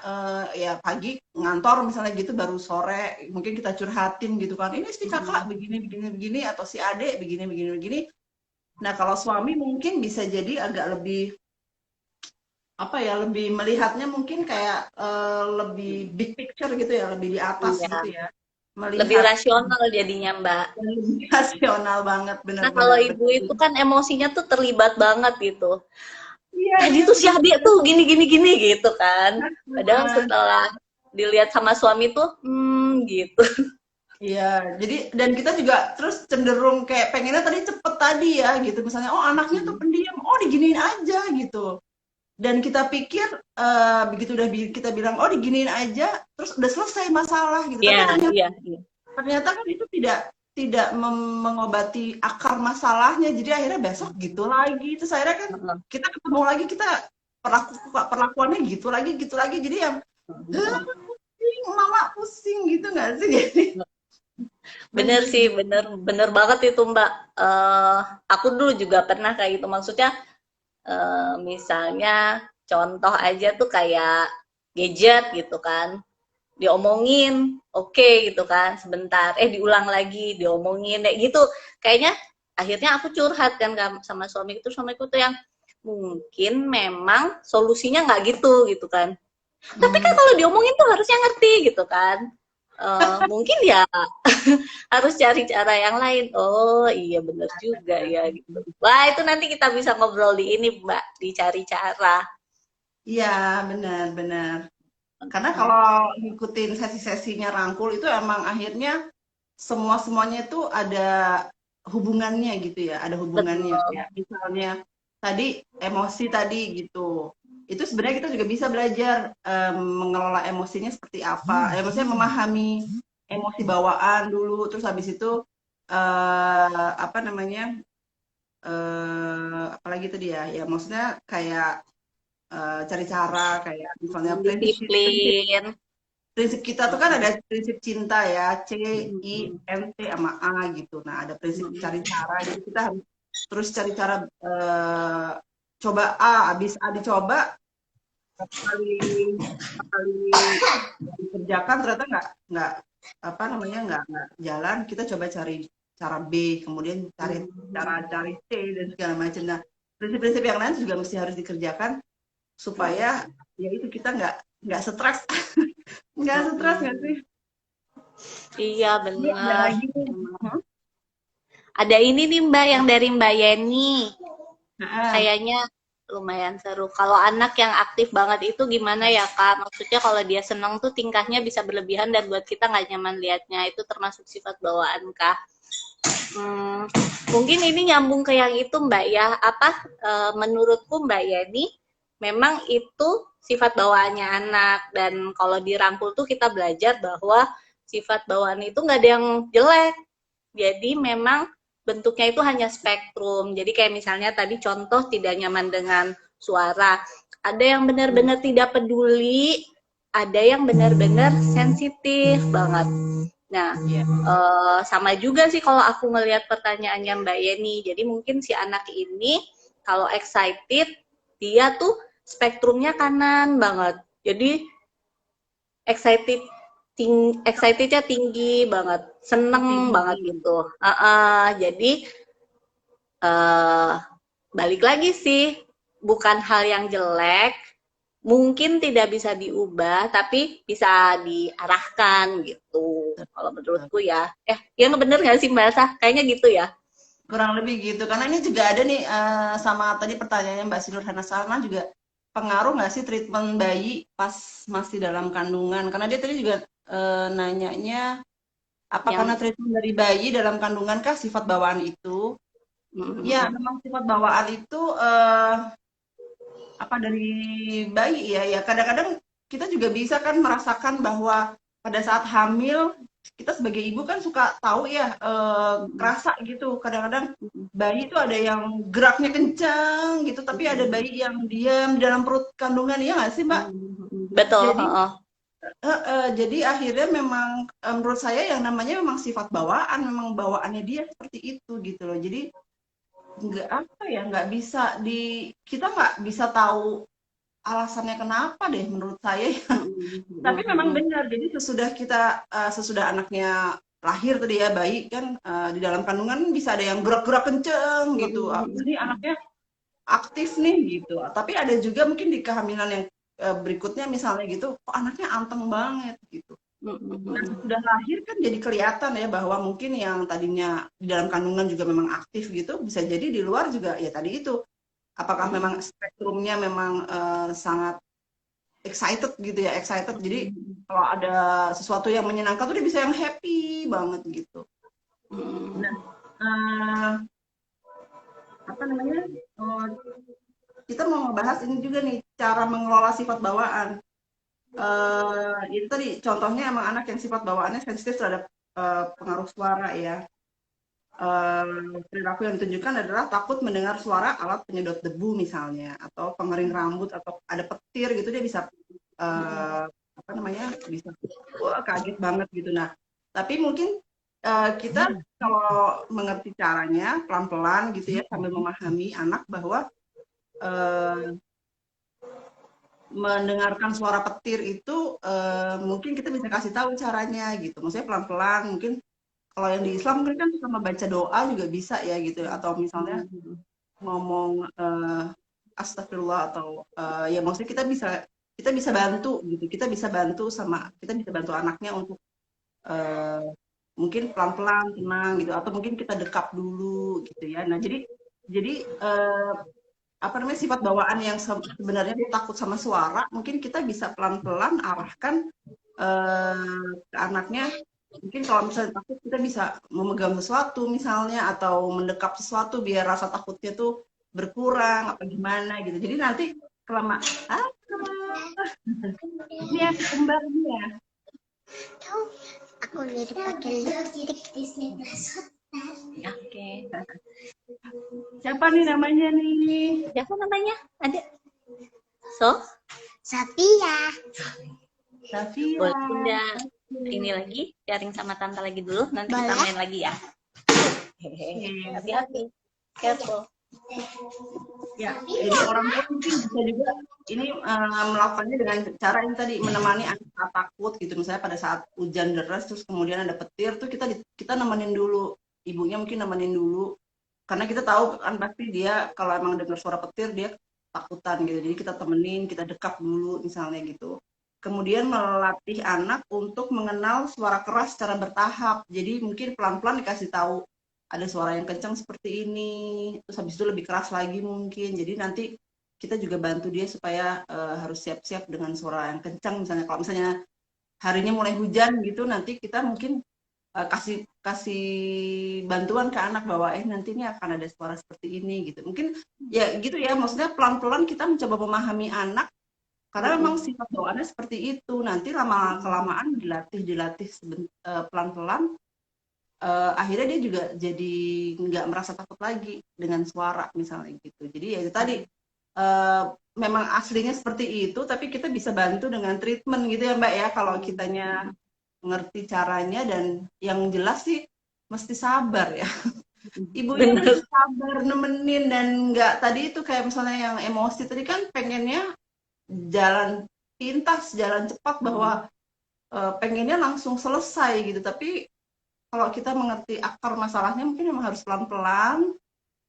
ya pagi ngantor misalnya gitu baru sore mungkin kita curhatin gitu kan. Ini si kakak begini begini begini atau si adik begini begini begini. Nah, kalau suami mungkin bisa jadi agak lebih apa ya, lebih melihatnya mungkin kayak lebih big picture gitu ya, lebih di atas Iya, gitu ya. lebih Melihat rasional jadinya, Mbak. yang lebih rasional banget Nah, kalau benar-benar ibu betul. itu kan emosinya tuh terlibat banget gitu. Iya, Tadi iya tuh si benar. adik tuh gini gini gini gitu kan. Padahal Benar. setelah dilihat sama suami tuh, gitu. Iya, jadi dan kita juga terus cenderung kayak pengennya tadi cepet tadi ya gitu. Misalnya, oh anaknya tuh pendiam, oh diginiin aja gitu. Dan kita pikir begitu udah kita bilang oh diginiin aja, terus udah selesai masalah gitu. Iya, Tapi ternyata iya, iya. ternyata kan itu tidak tidak mengobati akar masalahnya. Jadi akhirnya besok gitu lagi. Terus akhirnya kan kita ketemu lagi kita perlakuannya gitu lagi. Jadi yang pusing, mama pusing gitu nggak sih? Jadi Bener bener sih, gitu. bener, bener banget itu Mbak. Aku dulu juga pernah kayak gitu. Maksudnya, misalnya contoh aja tuh kayak gadget gitu kan. Diomongin, oke gitu kan, sebentar, diulang lagi, diomongin, kayak gitu. Kayaknya akhirnya aku curhat kan sama suamiku tuh yang mungkin memang solusinya nggak gitu kan. Tapi kan Hmm. kalau diomongin tuh harusnya ngerti gitu kan. Mungkin ya harus cari cara yang lain. Oh iya bener juga ya gitu. Wah itu nanti kita bisa ngobrol di ini Mbak, dicari cara. Iya, benar-benar. Karena kalau ngikutin sesi-sesinya Rangkul itu emang akhirnya semua-semuanya itu ada hubungannya gitu ya, ada hubungannya. Betul. Kayak misalnya tadi emosi tadi gitu. Itu sebenarnya kita juga bisa belajar mengelola emosinya seperti apa. Maksudnya memahami emosi bawaan dulu, terus habis itu apa namanya? Apalagi tadi ya, ya maksudnya kayak cari cara kayak misalnya prinsip Disiplin. prinsip kita tuh kan ada prinsip cinta ya, C, I, M, T sama A gitu. Nah, ada prinsip cari cara. Jadi kita harus terus cari cara coba A, habis A dicoba kali kali dikerjakan ternyata nggak apa namanya nggak jalan. Kita coba cari cara B, kemudian cari cari C dan segala macam. Nah, prinsip-prinsip yang lain juga mesti harus dikerjakan supaya ya itu kita nggak stres. Nggak stres nggak sih? Iya Ini ada bener. lagi nih. Ada ini nih Mbak yang dari Mbak Yeni. Heeh. Kayaknya lumayan seru. Kalau anak yang aktif banget itu gimana ya Kak? Maksudnya kalau dia seneng tuh tingkahnya bisa berlebihan dan buat kita nggak nyaman liatnya. Itu termasuk sifat bawaan Kak? Hmm, mungkin ini nyambung ke yang itu Mbak ya. Apa menurutku Mbak Yeni memang itu sifat bawaannya anak dan kalau dirangkul tuh kita belajar bahwa sifat bawaan itu nggak ada yang jelek. Jadi memang bentuknya itu hanya spektrum. Jadi kayak misalnya tadi contoh tidak nyaman dengan suara. Ada yang benar-benar tidak peduli, ada yang benar-benar sensitif banget. Nah, Iya. sama juga sih kalau aku ngelihat pertanyaannya Mbak Yeni. Jadi mungkin si anak ini kalau excited, dia tuh spektrumnya kanan banget. Jadi excited excitednya tinggi banget, seneng banget Tinggi. gitu. Jadi uh, balik lagi sih, bukan hal yang jelek, mungkin tidak bisa diubah, tapi bisa diarahkan gitu. Kalau menurutku ya, yang bener nggak sih Mbak Sah? Kayaknya gitu ya. Kurang lebih gitu. Karena ini juga ada nih sama tadi pertanyaannya Mbak Sinur Hana Salma juga pengaruh nggak sih treatment bayi pas masih dalam kandungan? Karena dia tadi juga nanyanya Apa karena yang treatment dari bayi dalam kandungan kah sifat bawaan itu? Ya, memang sifat bawaan itu apa dari bayi ya. Ya kadang-kadang kita juga bisa kan merasakan bahwa pada saat hamil kita sebagai ibu kan suka tahu ya kerasa gitu. Kadang-kadang bayi itu ada yang geraknya kencang gitu, tapi ada bayi yang diam di dalam perut kandungan ya nggak sih Mbak? betul, Jadi heeh. jadi akhirnya memang menurut saya yang namanya memang sifat bawaan, memang bawaannya dia seperti itu gitu loh. Jadi nggak apa ya, nggak bisa kita nggak bisa tahu alasannya kenapa deh menurut saya ya. Tapi memang benar, jadi sesudah anaknya lahir tadi ya, bayi kan di dalam kandungan bisa ada yang gerak-gerak kenceng gitu. Ini anaknya aktif nih gitu. Tapi ada juga mungkin di kehamilan yang berikutnya misalnya gitu, kok anaknya anteng banget gitu. Nah, sudah lahir kan jadi kelihatan ya bahwa mungkin yang tadinya di dalam kandungan juga memang aktif gitu, bisa jadi di luar juga ya tadi itu. Apakah memang spektrumnya memang sangat excited gitu ya, excited. Jadi kalau ada sesuatu yang menyenangkan tuh dia bisa yang happy banget gitu. Nah, apa namanya? Kita mau ngebahas ini juga nih cara mengelola sifat bawaan. Itu tadi contohnya emang anak yang sifat bawaannya sensitif terhadap pengaruh suara ya. Perilaku yang ditunjukkan adalah takut mendengar suara alat penyedot debu misalnya, atau pengering rambut, atau ada petir gitu dia bisa apa namanya bisa wah kaget banget gitu. Nah, tapi mungkin kita kalau mengerti caranya pelan-pelan gitu ya sambil memahami anak bahwa eh, mendengarkan suara petir itu mungkin kita bisa kasih tahu caranya gitu. Maksudnya pelan-pelan mungkin kalau yang di Islam mungkin kan sama baca doa juga bisa ya gitu atau misalnya ngomong astagfirullah atau ya maksudnya kita bisa bantu gitu. Kita bisa bantu anaknya untuk eh, mungkin pelan-pelan tenang gitu atau mungkin kita dekap dulu gitu ya. Nah, jadi apa namanya sifat bawaan yang sebenarnya dia takut sama suara, mungkin kita bisa pelan-pelan arahkan ke anaknya. Mungkin kalau misalnya takut kita bisa memegang sesuatu misalnya atau mendekap sesuatu biar rasa takutnya tuh berkurang apa gimana gitu. Jadi nanti kelamaan ini ya kembarnya. Aku udah dipakai lipstick di sini. Oke. Siapa nih namanya nih? Siapa namanya? Ada. So? Sapia. Safira. Boleh Bunda ini lagi, sharing sama Tante lagi dulu, nanti kita main lagi ya. Hati-hati. Careful. Ya, jadi orang tua mungkin bisa juga ini melakukannya dengan cara ini tadi menemani anak saat takut gitu. Misalnya pada saat hujan deras terus kemudian ada petir tuh kita nemenin dulu. Ibunya mungkin nemenin dulu. Karena kita tahu kan pasti dia kalau emang dengar suara petir dia takutan gitu. Jadi kita temenin, kita dekap dulu misalnya gitu. Kemudian melatih anak untuk mengenal suara keras secara bertahap. Jadi mungkin pelan-pelan dikasih tahu ada suara yang kencang seperti ini, terus habis itu lebih keras lagi mungkin. Jadi nanti kita juga bantu dia supaya harus siap-siap dengan suara yang kencang. Misalnya kalau misalnya harinya mulai hujan gitu, nanti kita mungkin kasih kasih bantuan ke anak bahwa nanti ini akan ada suara seperti ini gitu. Mungkin ya gitu ya, maksudnya pelan-pelan kita mencoba memahami anak karena memang sifat bawaannya seperti itu. Nanti lama kelamaan dilatih pelan-pelan akhirnya dia juga jadi nggak merasa takut lagi dengan suara misalnya gitu. Jadi ya itu tadi memang aslinya seperti itu, tapi kita bisa bantu dengan treatment gitu ya Mbak ya kalau kitanya mengerti caranya dan yang jelas sih mesti sabar ya. Ibunya mesti sabar nemenin dan nggak tadi itu kayak misalnya yang emosi tadi kan pengennya jalan pintas, jalan cepat bahwa pengennya langsung selesai gitu, tapi kalau kita mengerti akar masalahnya mungkin memang harus pelan-pelan,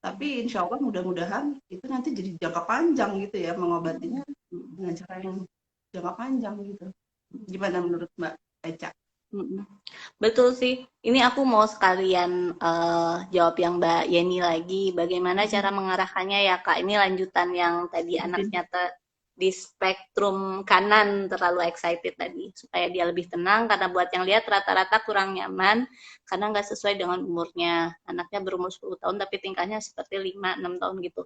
tapi insya Allah mudah-mudahan itu nanti jadi jangka panjang gitu ya mengobatinya dengan cara yang jangka panjang gitu. Gimana menurut Mbak Eca? Betul sih. Ini aku mau sekalian jawab yang Mbak Yeni lagi. Bagaimana cara mengarahkannya ya Kak? Ini lanjutan yang tadi anaknya di spektrum kanan terlalu excited tadi, supaya dia lebih tenang, karena buat yang lihat rata-rata kurang nyaman karena nggak sesuai dengan umurnya. Anaknya berumur 10 tahun tapi tingkahnya seperti 5-6 tahun gitu.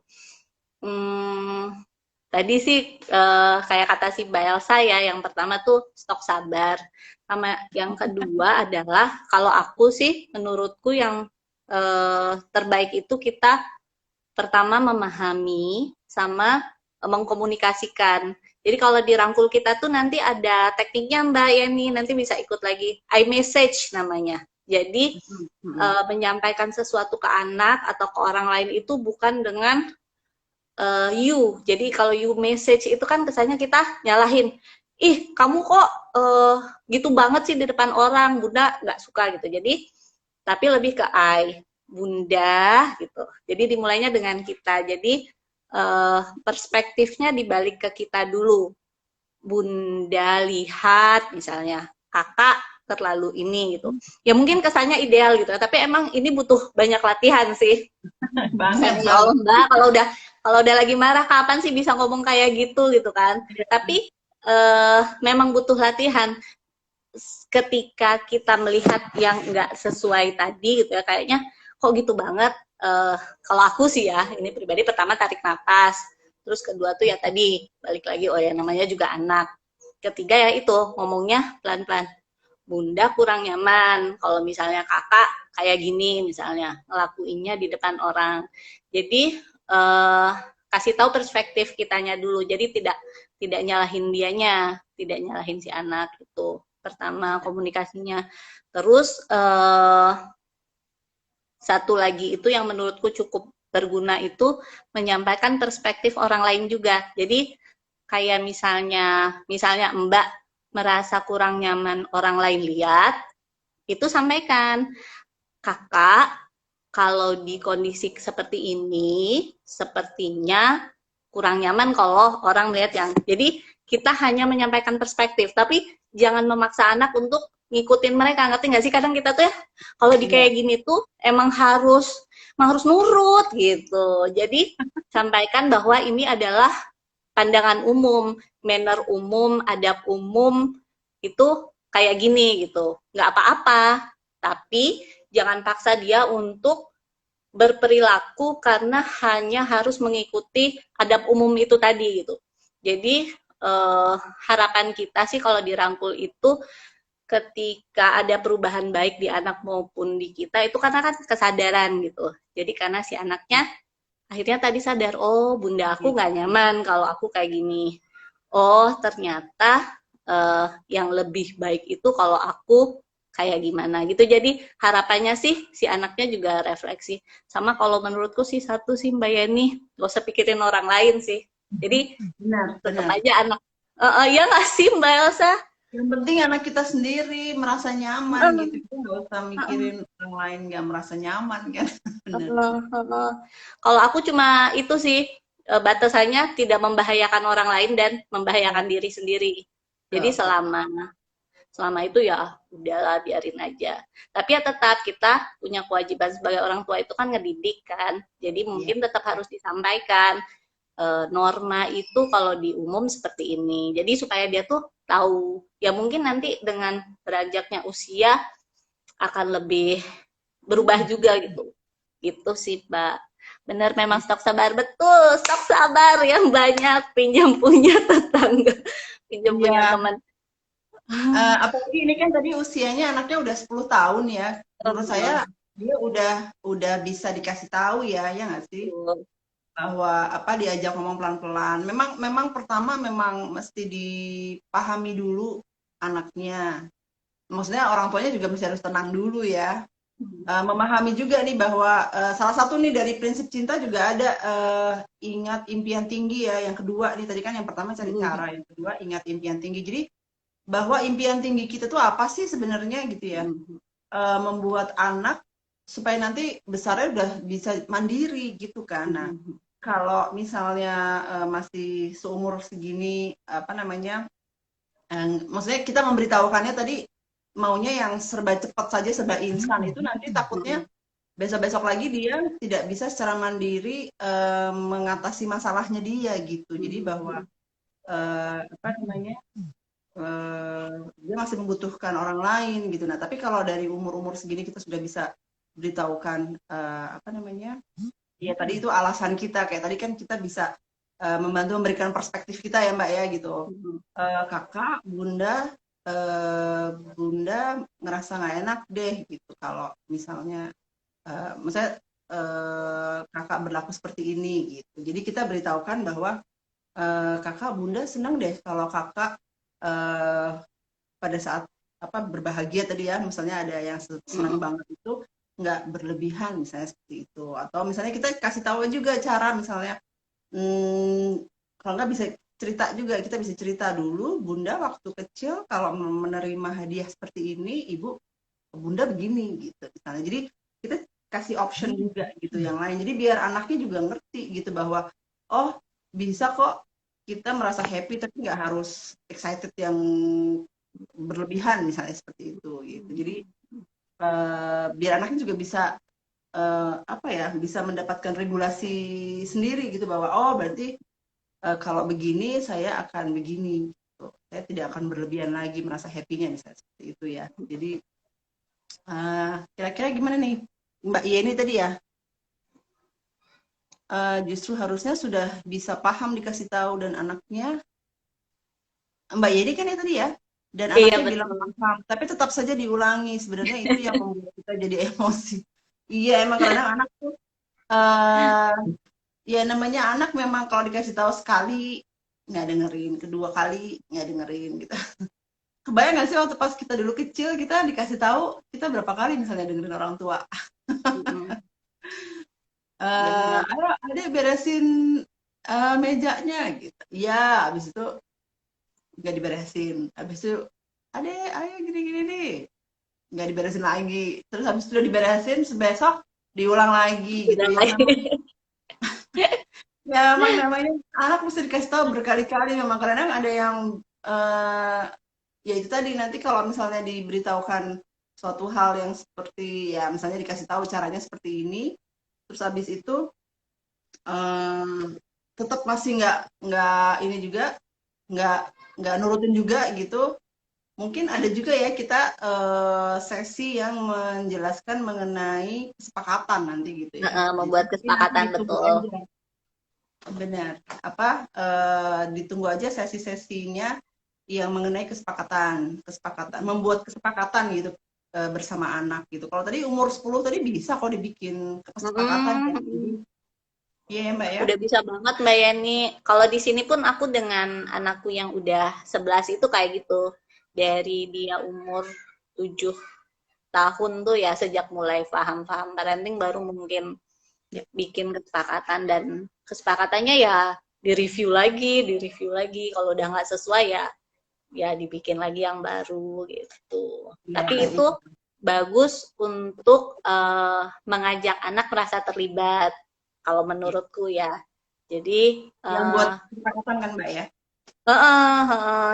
Tadi sih kayak kata si Mbak Elsa ya, yang pertama tuh stok sabar. Sama yang kedua adalah kalau aku sih menurutku yang terbaik itu kita pertama memahami sama mengkomunikasikan. Jadi kalau dirangkul kita tuh nanti ada tekniknya Mbak Yani, nanti bisa ikut lagi. iMessage namanya. Jadi menyampaikan sesuatu ke anak atau ke orang lain itu bukan dengan you. Jadi kalau you message itu kan kesannya kita nyalahin. Ih, kamu kok gitu banget sih di depan orang, Bunda nggak suka gitu. Jadi tapi lebih ke I, Bunda gitu. Jadi dimulainya dengan kita. Jadi perspektifnya dibalik ke kita dulu. Bunda lihat misalnya kakak terlalu ini gitu. Ya mungkin kesannya ideal gitu, tapi emang ini butuh banyak latihan sih. Banget Ya Allah Mbak, kalau udah lagi marah kapan sih bisa ngomong kayak gitu kan. Tapi memang butuh latihan. Ketika kita melihat yang nggak sesuai tadi gitu ya, kayaknya kok gitu banget. Kalau aku sih ya, ini pribadi pertama tarik nafas, terus kedua tuh ya tadi balik lagi, oh ya namanya juga anak. Ketiga ya itu ngomongnya pelan-pelan. Bunda kurang nyaman kalau misalnya kakak kayak gini misalnya ngelakuinnya di depan orang. Jadi kasih tahu perspektif kitanya dulu. Jadi tidak nyalahin dianya, tidak nyalahin si anak itu. Pertama komunikasinya. Terus satu lagi itu yang menurutku cukup berguna itu menyampaikan perspektif orang lain juga. Jadi kayak misalnya Mbak merasa kurang nyaman orang lain lihat, itu sampaikan, kakak kalau di kondisi seperti ini sepertinya kurang nyaman kalau orang melihat yang. Jadi kita hanya menyampaikan perspektif, tapi jangan memaksa anak untuk ngikutin mereka, ngerti nggak sih? Kadang kita tuh ya kalau di kayak gini tuh emang harus nurut gitu. Jadi sampaikan bahwa ini adalah pandangan umum, manner umum, adab umum itu kayak gini gitu. Nggak apa-apa, tapi jangan paksa dia untuk berperilaku karena hanya harus mengikuti adab umum itu tadi gitu. Jadi harapan kita sih kalau dirangkul itu ketika ada perubahan baik di anak maupun di kita itu karena kan kesadaran gitu. Jadi karena si anaknya akhirnya tadi sadar, oh bunda aku nggak nyaman kalau aku kayak gini. Oh ternyata yang lebih baik itu kalau aku kayak gimana gitu. Jadi harapannya sih si anaknya juga refleksi. Sama kalau menurutku sih satu sih Mbak Yeni, gak usah pikirin orang lain sih. Jadi tetap aja anak. Ya nggak sih Mbak Elsa? Yang penting anak kita sendiri merasa nyaman gitu, nggak usah mikirin orang lain nggak merasa nyaman kan. Kalau aku cuma itu sih batasannya tidak membahayakan orang lain dan membahayakan diri sendiri. Jadi selama itu ya udahlah biarin aja. Tapi ya tetap kita punya kewajiban sebagai orang tua itu kan ngedidik kan. Jadi mungkin tetap harus disampaikan norma itu kalau di umum seperti ini. Jadi supaya dia tuh tahu. Ya mungkin nanti dengan beranjaknya usia akan lebih berubah juga gitu. Gitu sih, Mbak. Benar memang stok sabar, betul. Stok sabar yang banyak, pinjam punya tetangga, pinjam punya teman. Apalagi ini kan tadi usianya anaknya udah 10 tahun ya. Menurut saya dia udah bisa dikasih tahu ya nggak sih? Bahwa diajak ngomong pelan-pelan. Memang pertama memang mesti dipahami dulu anaknya. Maksudnya orang tuanya juga mesti harus tenang dulu ya. Memahami juga nih bahwa salah satu nih dari prinsip cinta juga ada ingat impian tinggi ya. Yang kedua nih tadi kan yang pertama cari cara, yang kedua ingat impian tinggi. Jadi bahwa impian tinggi kita tuh apa sih sebenarnya gitu ya? Membuat anak supaya nanti besarnya udah bisa mandiri gitu kan. Nah, kalau misalnya masih seumur segini maksudnya kita memberitahukannya tadi maunya yang serba cepat saja, serba instan, itu nanti takutnya besok-besok lagi dia tidak bisa secara mandiri mengatasi masalahnya dia gitu. Jadi bahwa apa namanya, dia masih membutuhkan orang lain gitu. Nah, tapi kalau dari umur-umur segini kita sudah bisa beritahukan apa namanya, ya tadi itu alasan kita, kayak tadi kan kita bisa membantu memberikan perspektif kita ya Mbak ya gitu. Kakak, Bunda, Bunda ngerasa nggak enak deh gitu kalau misalnya, misalnya kakak berlaku seperti ini gitu. Jadi kita beritahukan bahwa kakak, Bunda senang deh kalau kakak eh, pada saat apa berbahagia tadi ya, misalnya ada yang senang banget itu nggak berlebihan misalnya seperti itu. Atau misalnya kita kasih tahu juga cara misalnya, kalau nggak bisa cerita juga, kita bisa cerita dulu, Bunda waktu kecil kalau menerima hadiah seperti ini, Ibu Bunda begini gitu misalnya. Jadi kita kasih option juga gitu yang lain. Jadi biar anaknya juga ngerti gitu bahwa oh bisa kok kita merasa happy tapi nggak harus excited yang berlebihan misalnya seperti itu gitu. Jadi biar anaknya juga bisa apa ya, bisa mendapatkan regulasi sendiri gitu bahwa oh berarti kalau begini saya akan begini gitu. Saya tidak akan berlebihan lagi merasa happy-nya misalnya seperti itu ya. Jadi kira-kira gimana nih Mbak Yeni tadi ya? Justru harusnya sudah bisa paham dikasih tahu dan anaknya, Mbak Yeni kan ya tadi ya, dan Iya anaknya bilang betul. paham, tapi tetap saja diulangi. Sebenarnya itu yang membuat kita jadi emosi. Iya emang kadang anak tuh, uh, ya namanya anak memang kalau dikasih tahu sekali nggak dengerin, kedua kali nggak dengerin gitu. Kebayang nggak sih waktu pas kita dulu kecil kita dikasih tahu kita berapa kali misalnya dengerin orang tua, Benar. ayo adek beresin mejanya gitu. Ya, habis itu nggak diberesin. Habis itu, adek ayo gini-gini nih. Nggak diberesin lagi. Terus habis itu udah diberesin, besok diulang lagi gitu Udah ya. lagi. Ya memang namanya anak mesti dikasih tahu berkali-kali. Memang kadang ada yang ya itu tadi nanti kalau misalnya diberitahukan suatu hal yang seperti ya misalnya dikasih tahu caranya seperti ini, terus habis itu tetap masih nggak ini juga nggak nggak nurutin juga gitu. Mungkin ada juga ya kita sesi yang menjelaskan mengenai kesepakatan nanti gitu ya. Jadi Membuat mungkin nanti kesepakatan ditunggu betul. aja. Benar. Apa ditunggu aja sesi-sesinya yang mengenai kesepakatan, kesepakatan, membuat kesepakatan gitu bersama anak gitu. Kalau tadi umur 10 tadi bisa kok dibikin kesepakatan ya. Jadi Mm-mm. iya ya Mbak ya. Udah bisa banget Mbak Yani. Kalau di sini pun aku dengan anakku yang udah 11 itu kayak gitu. Dari dia umur 7 tahun tuh ya sejak mulai paham-paham parenting baru mungkin bikin kesepakatan dan kesepakatannya ya direview lagi. Kalau udah nggak sesuai ya ya dibikin lagi yang baru gitu. Iya, Tapi itu bagus untuk mengajak anak merasa terlibat kalau menurutku ya. Jadi yang buat kesepakatan kan Mbak ya.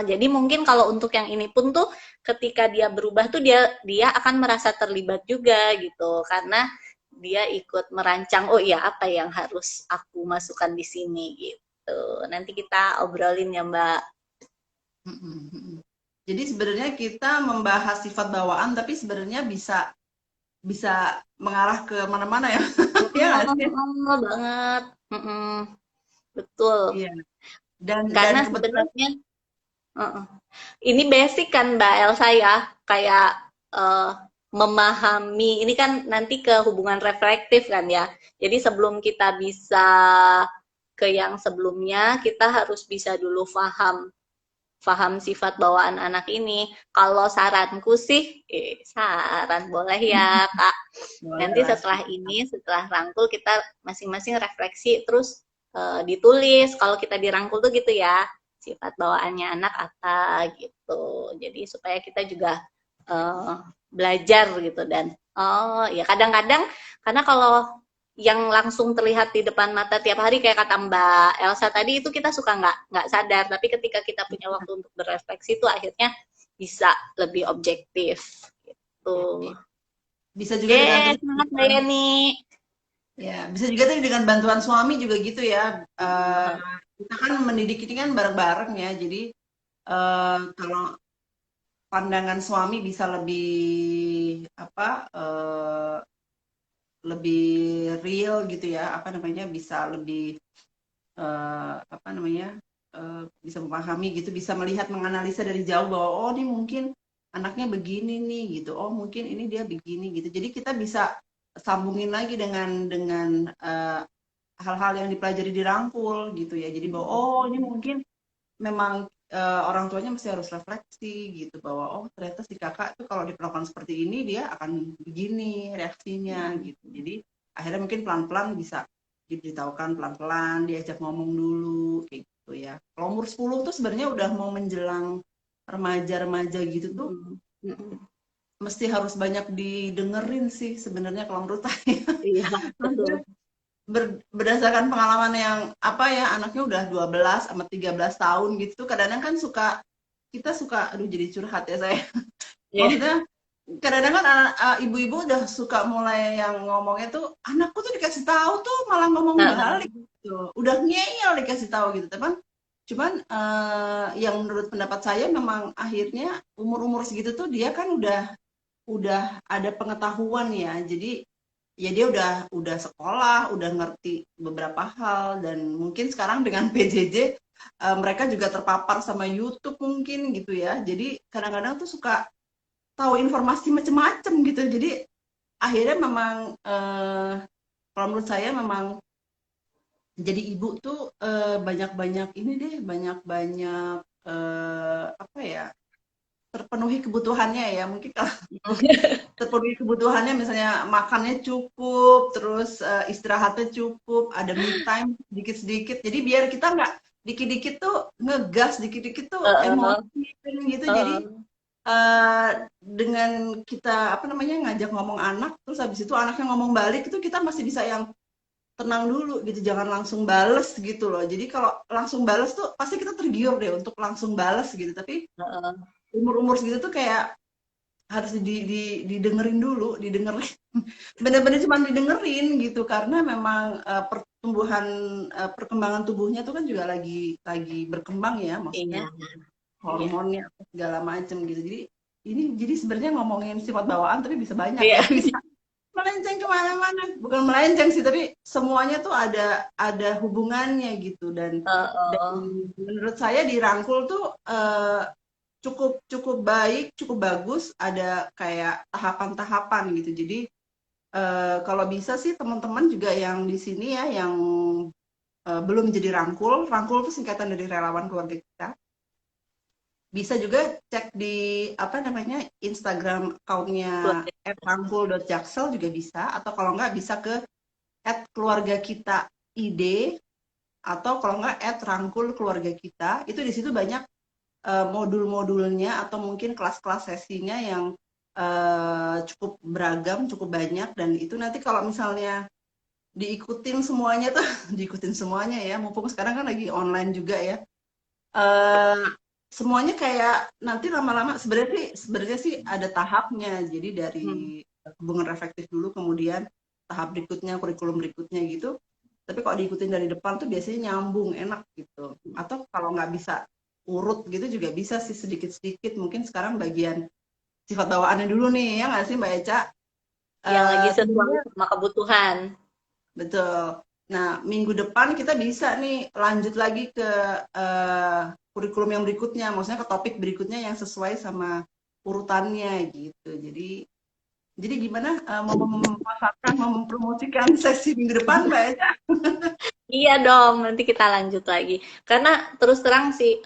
jadi mungkin kalau untuk yang ini pun tuh ketika dia berubah tuh dia akan merasa terlibat juga gitu karena dia ikut merancang oh iya apa yang harus aku masukkan di sini gitu. Nanti kita obrolin ya Mbak. Jadi sebenarnya kita membahas sifat bawaan, tapi sebenarnya bisa bisa mengarah ke mana-mana ya. Iya nggak sih? Banget. Betul. Iya. Dan Karena kebetulan sebenarnya ini basic kan Mbak Elsa ya, kayak eh, memahami ini kan nanti ke hubungan reflektif kan ya. Jadi sebelum kita bisa ke yang sebelumnya, kita harus bisa dulu paham sifat bawaan anak ini. Kalau saranku sih, saran boleh ya Kak. boleh Nanti lah. setelah ini, setelah rangkul kita masing-masing refleksi terus ditulis. Kalau kita dirangkul tuh gitu ya, sifat bawaannya anak apa gitu. Jadi supaya kita juga belajar gitu dan oh ya kadang-kadang karena kalau yang langsung terlihat di depan mata tiap hari kayak kata Mbak Elsa tadi itu kita suka nggak sadar tapi ketika kita punya waktu untuk berefleksi itu akhirnya bisa lebih objektif gitu. Bisa juga dengan Oke, tadi semangat Mbak Yani. ya, bisa juga tadi dengan bantuan suami juga gitu ya. kita kan mendidik ini kan bareng-bareng ya. Jadi kalau pandangan suami bisa lebih apa lebih real gitu ya, apa namanya, bisa lebih apa namanya, bisa memahami gitu, bisa melihat, menganalisa dari jauh bahwa oh ini mungkin anaknya begini nih gitu, oh mungkin ini dia begini gitu. Jadi kita bisa sambungin lagi dengan hal-hal yang dipelajari di Rangkul gitu ya. Jadi bahwa oh ini mungkin memang orang tuanya mesti harus refleksi gitu bahwa oh ternyata si kakak tuh kalau diperlakukan seperti ini dia akan begini reaksinya gitu. Jadi akhirnya mungkin pelan-pelan bisa diberitahukan pelan-pelan, diajak ngomong dulu kayak gitu ya. Kalau umur 10 tuh sebenarnya udah mau menjelang remaja-remaja gitu tuh Mm, mm, mesti harus banyak didengerin sih sebenarnya kalau menurut saya. iya, betul. Berdasarkan pengalaman yang apa ya, anaknya udah 12 sama 13 tahun gitu, kadang-kadang kan kita suka aduh jadi curhat ya saya. Iya. Maksudnya kadang-kadang kan ibu-ibu udah suka mulai yang ngomongnya tuh anakku tuh dikasih tahu tuh malah ngomong Heeh. balik gitu. Udah ngeyel dikasih tahu gitu, teman. Cuman yang menurut pendapat saya memang akhirnya umur-umur segitu tuh dia kan udah ada pengetahuan ya. Jadi ya dia udah sekolah, udah ngerti beberapa hal dan mungkin sekarang dengan PJJ mereka juga terpapar sama YouTube mungkin gitu ya. Jadi kadang-kadang tuh suka tahu informasi macam-macam gitu. Jadi akhirnya memang kalau menurut saya memang jadi ibu tuh banyak-banyak ini deh, banyak-banyak apa ya, terpenuhi kebutuhannya ya. Mungkin kalau terpenuhi kebutuhannya misalnya makannya cukup, terus istirahatnya cukup, ada me time sedikit-sedikit. Jadi biar kita nggak dikit-dikit tuh ngegas, dikit-dikit tuh Heeh. emosi gitu. Jadi Heeh. dengan kita apa namanya ngajak ngomong anak, terus habis itu anaknya ngomong balik itu kita masih bisa yang tenang dulu gitu, jangan langsung bales gitu loh. Jadi kalau langsung bales tuh pasti kita tergiur deh untuk langsung bales gitu. Tapi Heeh. umur-umur segitu tuh kayak harus didengerin dulu, didengerin, bener-bener cuma didengerin gitu karena memang pertumbuhan perkembangan tubuhnya tuh kan juga lagi berkembang ya, Iya, maksudnya iya. hormonnya segala macam gitu. Jadi sebenarnya ngomongin sifat bawaan tapi bisa banyak Iya. ya, bisa melenceng kemana-mana. Bukan melenceng sih, tapi semuanya tuh ada hubungannya gitu. Dan Heeh. menurut saya di Rangkul tuh cukup cukup baik, cukup bagus, ada kayak tahapan-tahapan gitu. Jadi kalau bisa sih teman-teman juga yang di sini ya yang belum jadi Rangkul, Rangkul itu singkatan dari Relawan Keluarga Kita. Bisa juga cek di apa namanya Instagram account-nya Keluarga. @rangkul.jaksel juga bisa, atau kalau nggak bisa ke @keluarga_kita_id, atau kalau nggak @rangkul_keluarga_kita. Itu di situ banyak modul-modulnya atau mungkin kelas-kelas sesinya yang cukup beragam, cukup banyak, dan itu nanti kalau misalnya diikutin semuanya tuh diikutin semuanya ya, mumpung sekarang kan lagi online juga ya. eh Semuanya kayak nanti lama-lama sebenarnya sih ada tahapnya. Jadi dari Hmm. hubungan reflektif dulu, kemudian tahap berikutnya, kurikulum berikutnya gitu. Tapi kalau diikutin dari depan tuh biasanya nyambung, enak gitu. Atau kalau nggak bisa urut gitu juga bisa sih sedikit-sedikit. Mungkin sekarang bagian sifat bawaannya dulu nih, ya nggak sih Mbak Eca? Yang lagi sesuai Sebenarnya sama kebutuhan. betul. Nah, minggu depan kita bisa nih lanjut lagi ke kurikulum yang berikutnya, maksudnya ke topik berikutnya yang sesuai sama urutannya gitu. Jadi gimana mau memasarkan, mempromosikan sesi minggu depan, Mbak Eca? Iya dong, nanti kita lanjut lagi. Karena terus terang sih,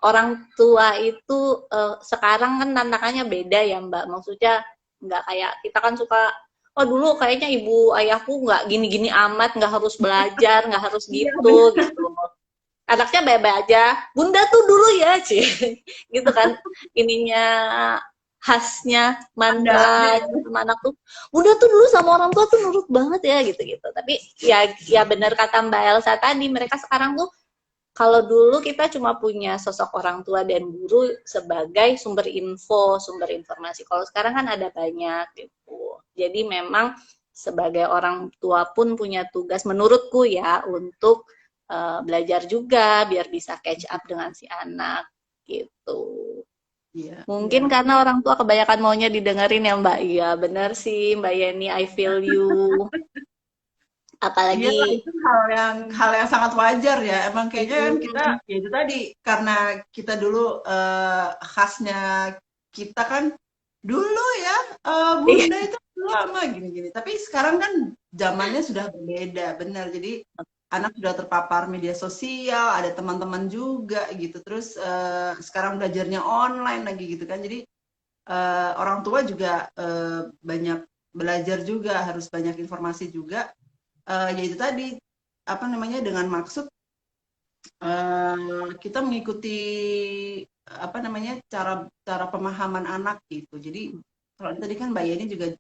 orang tua itu sekarang kan tantangannya beda ya Mbak. Maksudnya nggak kayak kita kan suka, oh dulu kayaknya ibu ayahku nggak gini-gini amat, nggak harus belajar, nggak harus Iya, gitu benar. gitu. Anaknya bebe aja, bunda tuh dulu ya Ci, gitu kan ininya khasnya Standarnya mantra ya. sama anak tuh, bunda tuh dulu sama orang tua tuh nurut banget ya gitu-gitu. Tapi ya ya benar kata Mbak Elsa tadi, mereka sekarang tuh kalau dulu kita cuma punya sosok orang tua dan guru sebagai sumber info, sumber informasi. Kalau sekarang kan ada banyak gitu. Jadi memang sebagai orang tua pun punya tugas menurutku ya untuk belajar juga biar bisa catch up dengan si anak gitu. Iya, Mungkin iya. karena orang tua kebanyakan maunya didengerin ya Mbak. Iya, benar sih Mbak Yeni, I feel you. Iya lah, Apalagi itu hal yang sangat wajar ya. Emang kayaknya kan kita mm, ya itu tadi karena kita dulu khasnya kita kan dulu ya bunda itu lama gini-gini. Tapi sekarang kan zamannya sudah berbeda, benar. Jadi anak sudah terpapar media sosial, ada teman-teman juga gitu. Terus sekarang belajarnya online lagi gitu kan. Jadi orang tua juga banyak belajar juga, harus banyak informasi juga. Ya itu tadi apa namanya dengan maksud kita mengikuti apa namanya cara cara pemahaman anak gitu. Jadi kalau tadi kan Mbak Yeni juga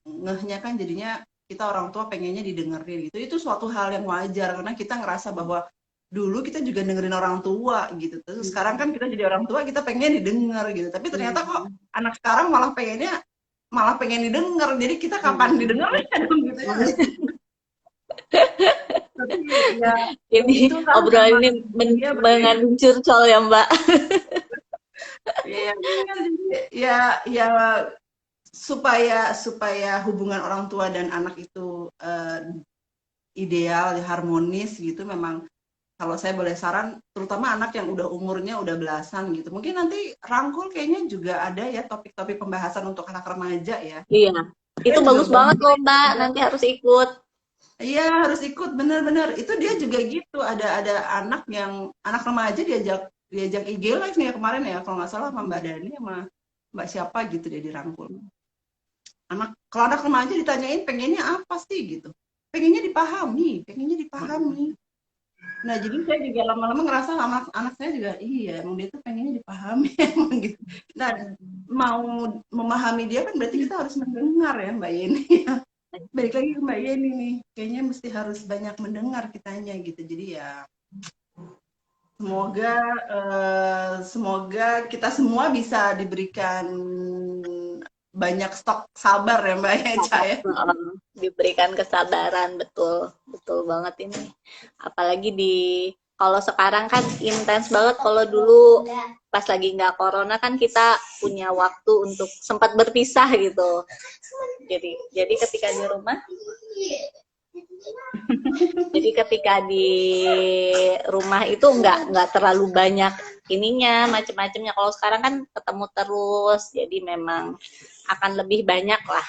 ngehnya kan jadinya kita orang tua pengennya didengerin gitu. Itu suatu hal yang wajar karena kita ngerasa bahwa dulu kita juga dengerin orang tua gitu. Terus sekarang kan kita jadi orang tua kita pengen didengar gitu. Tapi ternyata kok anak sekarang malah pengen didengar. Jadi kita kapan didengarnya dong gitu ya. Tapi ya ini itulah obrolan memang ini dunia berbeda. mengandung curcol ya Mbak. Ya, ya, ya supaya supaya hubungan orang tua dan anak itu ideal, harmonis gitu. Memang kalau saya boleh saran, terutama anak yang udah umurnya udah belasan gitu. Mungkin nanti rangkul kayaknya juga ada ya topik-topik pembahasan untuk anak remaja ya. Iya, itu Dia juga bagus banget bagus. loh Mbak, nanti harus ikut. Iya harus ikut bener-bener. Itu dia juga gitu. Ada anak yang anak remaja diajak diajak IG live nih ya kemarin ya kalau nggak salah sama Mbak Dani sama Mbak siapa gitu dia dirangkul. Kalau anak remaja ditanyain pengennya apa sih gitu. Pengennya dipahami, pengennya dipahami. Nah jadi saya juga lama-lama ngerasa anak saya juga iya emang dia tuh pengennya dipahami emang gitu. Nah mau memahami dia kan berarti kita harus mendengar ya Mbak Yeni. Balik lagi ke Mbak Yeni nih, kayaknya mesti harus banyak mendengar kitanya gitu. Jadi ya semoga semoga kita semua bisa diberikan banyak stok sabar ya Mbak Eca ya. Diberikan kesabaran, betul, betul banget ini. Apalagi kalau sekarang kan intens banget. Kalau dulu pas lagi nggak corona kan kita punya waktu untuk sempat berpisah gitu. Jadi ketika di rumah, jadi ketika di rumah itu nggak terlalu banyak ininya macam-macamnya. Kalau sekarang kan ketemu terus, jadi memang akan lebih banyak lah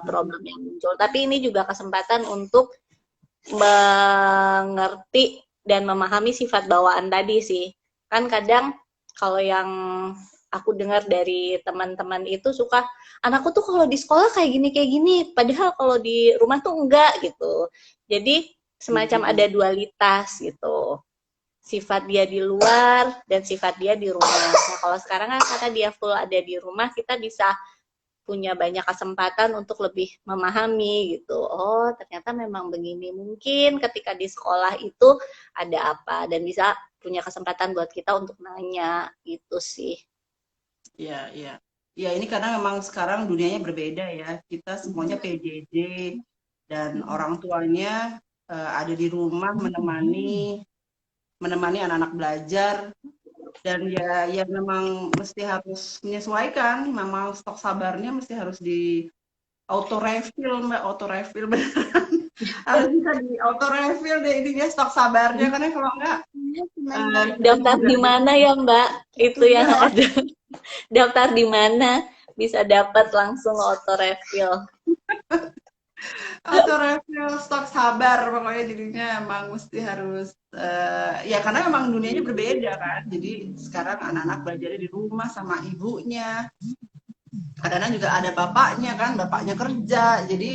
problem yang muncul. Tapi ini juga kesempatan untuk mengerti dan memahami sifat bawaan tadi sih. Kan kadang kalau yang aku dengar dari teman-teman itu suka anakku tuh kalau di sekolah kayak gini, padahal kalau di rumah tuh enggak gitu. Jadi semacam ada dualitas gitu. Sifat dia di luar dan sifat dia di rumah. Nah, kalau sekarang kan karena dia full ada di rumah, kita bisa punya banyak kesempatan untuk lebih memahami gitu. Oh, ternyata memang begini. Mungkin ketika di sekolah itu ada apa dan bisa punya kesempatan buat kita untuk nanya gitu sih. Iya, iya. Ya ini karena memang sekarang dunianya berbeda ya. Kita semuanya PJJ dan orang tuanya ada di rumah menemani anak-anak belajar dan ya memang mesti harus menyesuaikan. Memang stok sabarnya mesti harus di auto refill Mbak, auto refill beneran. Harus bisa di auto refill deh ininya stok sabarnya karena kalau enggak kita Daftar juga di mana ya Mbak? Itu yang ada. Daftar di mana bisa dapat langsung auto refill. auto refill stok sabar pokoknya jadinya emang mesti harus ya karena memang dunianya berbeda kan jadi sekarang anak-anak belajarnya di rumah sama ibunya kadang-kadang juga ada bapaknya kerja jadi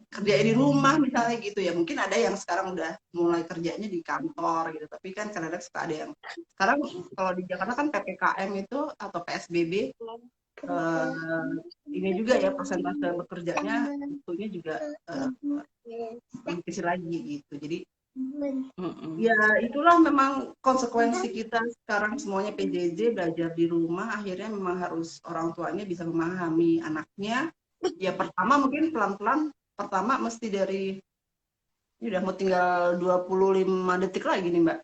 kerja di rumah misalnya gitu ya mungkin ada yang sekarang udah mulai kerjanya di kantor gitu tapi kan kadang-kadang suka ada yang sekarang kalau di Jakarta kan PPKM itu atau PSBB ini juga ya persentase bekerjanya tentunya juga lebih kecil lagi gitu. Jadi ya itulah memang konsekuensi kita sekarang semuanya PJJ belajar di rumah akhirnya memang harus orang tuanya bisa memahami anaknya. Ya pertama mungkin pelan-pelan pertama mesti dari Ini udah mau tinggal 25 detik lagi nih, Mbak.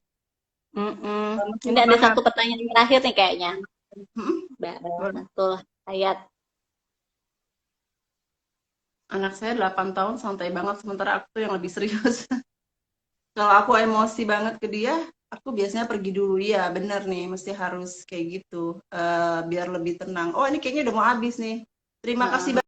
Masih Ini mau ada bahas. satu pertanyaan terakhir nih kayaknya. Mm-mm. Mbak Boleh. Natul Hayat. Anak saya 8 tahun santai banget, sementara aku tuh yang lebih serius. Kalau aku emosi banget ke dia, aku biasanya pergi dulu. Ya, bener nih, mesti harus kayak gitu, biar lebih tenang. Oh, ini kayaknya udah mau habis nih. Terima kasih. Heeh.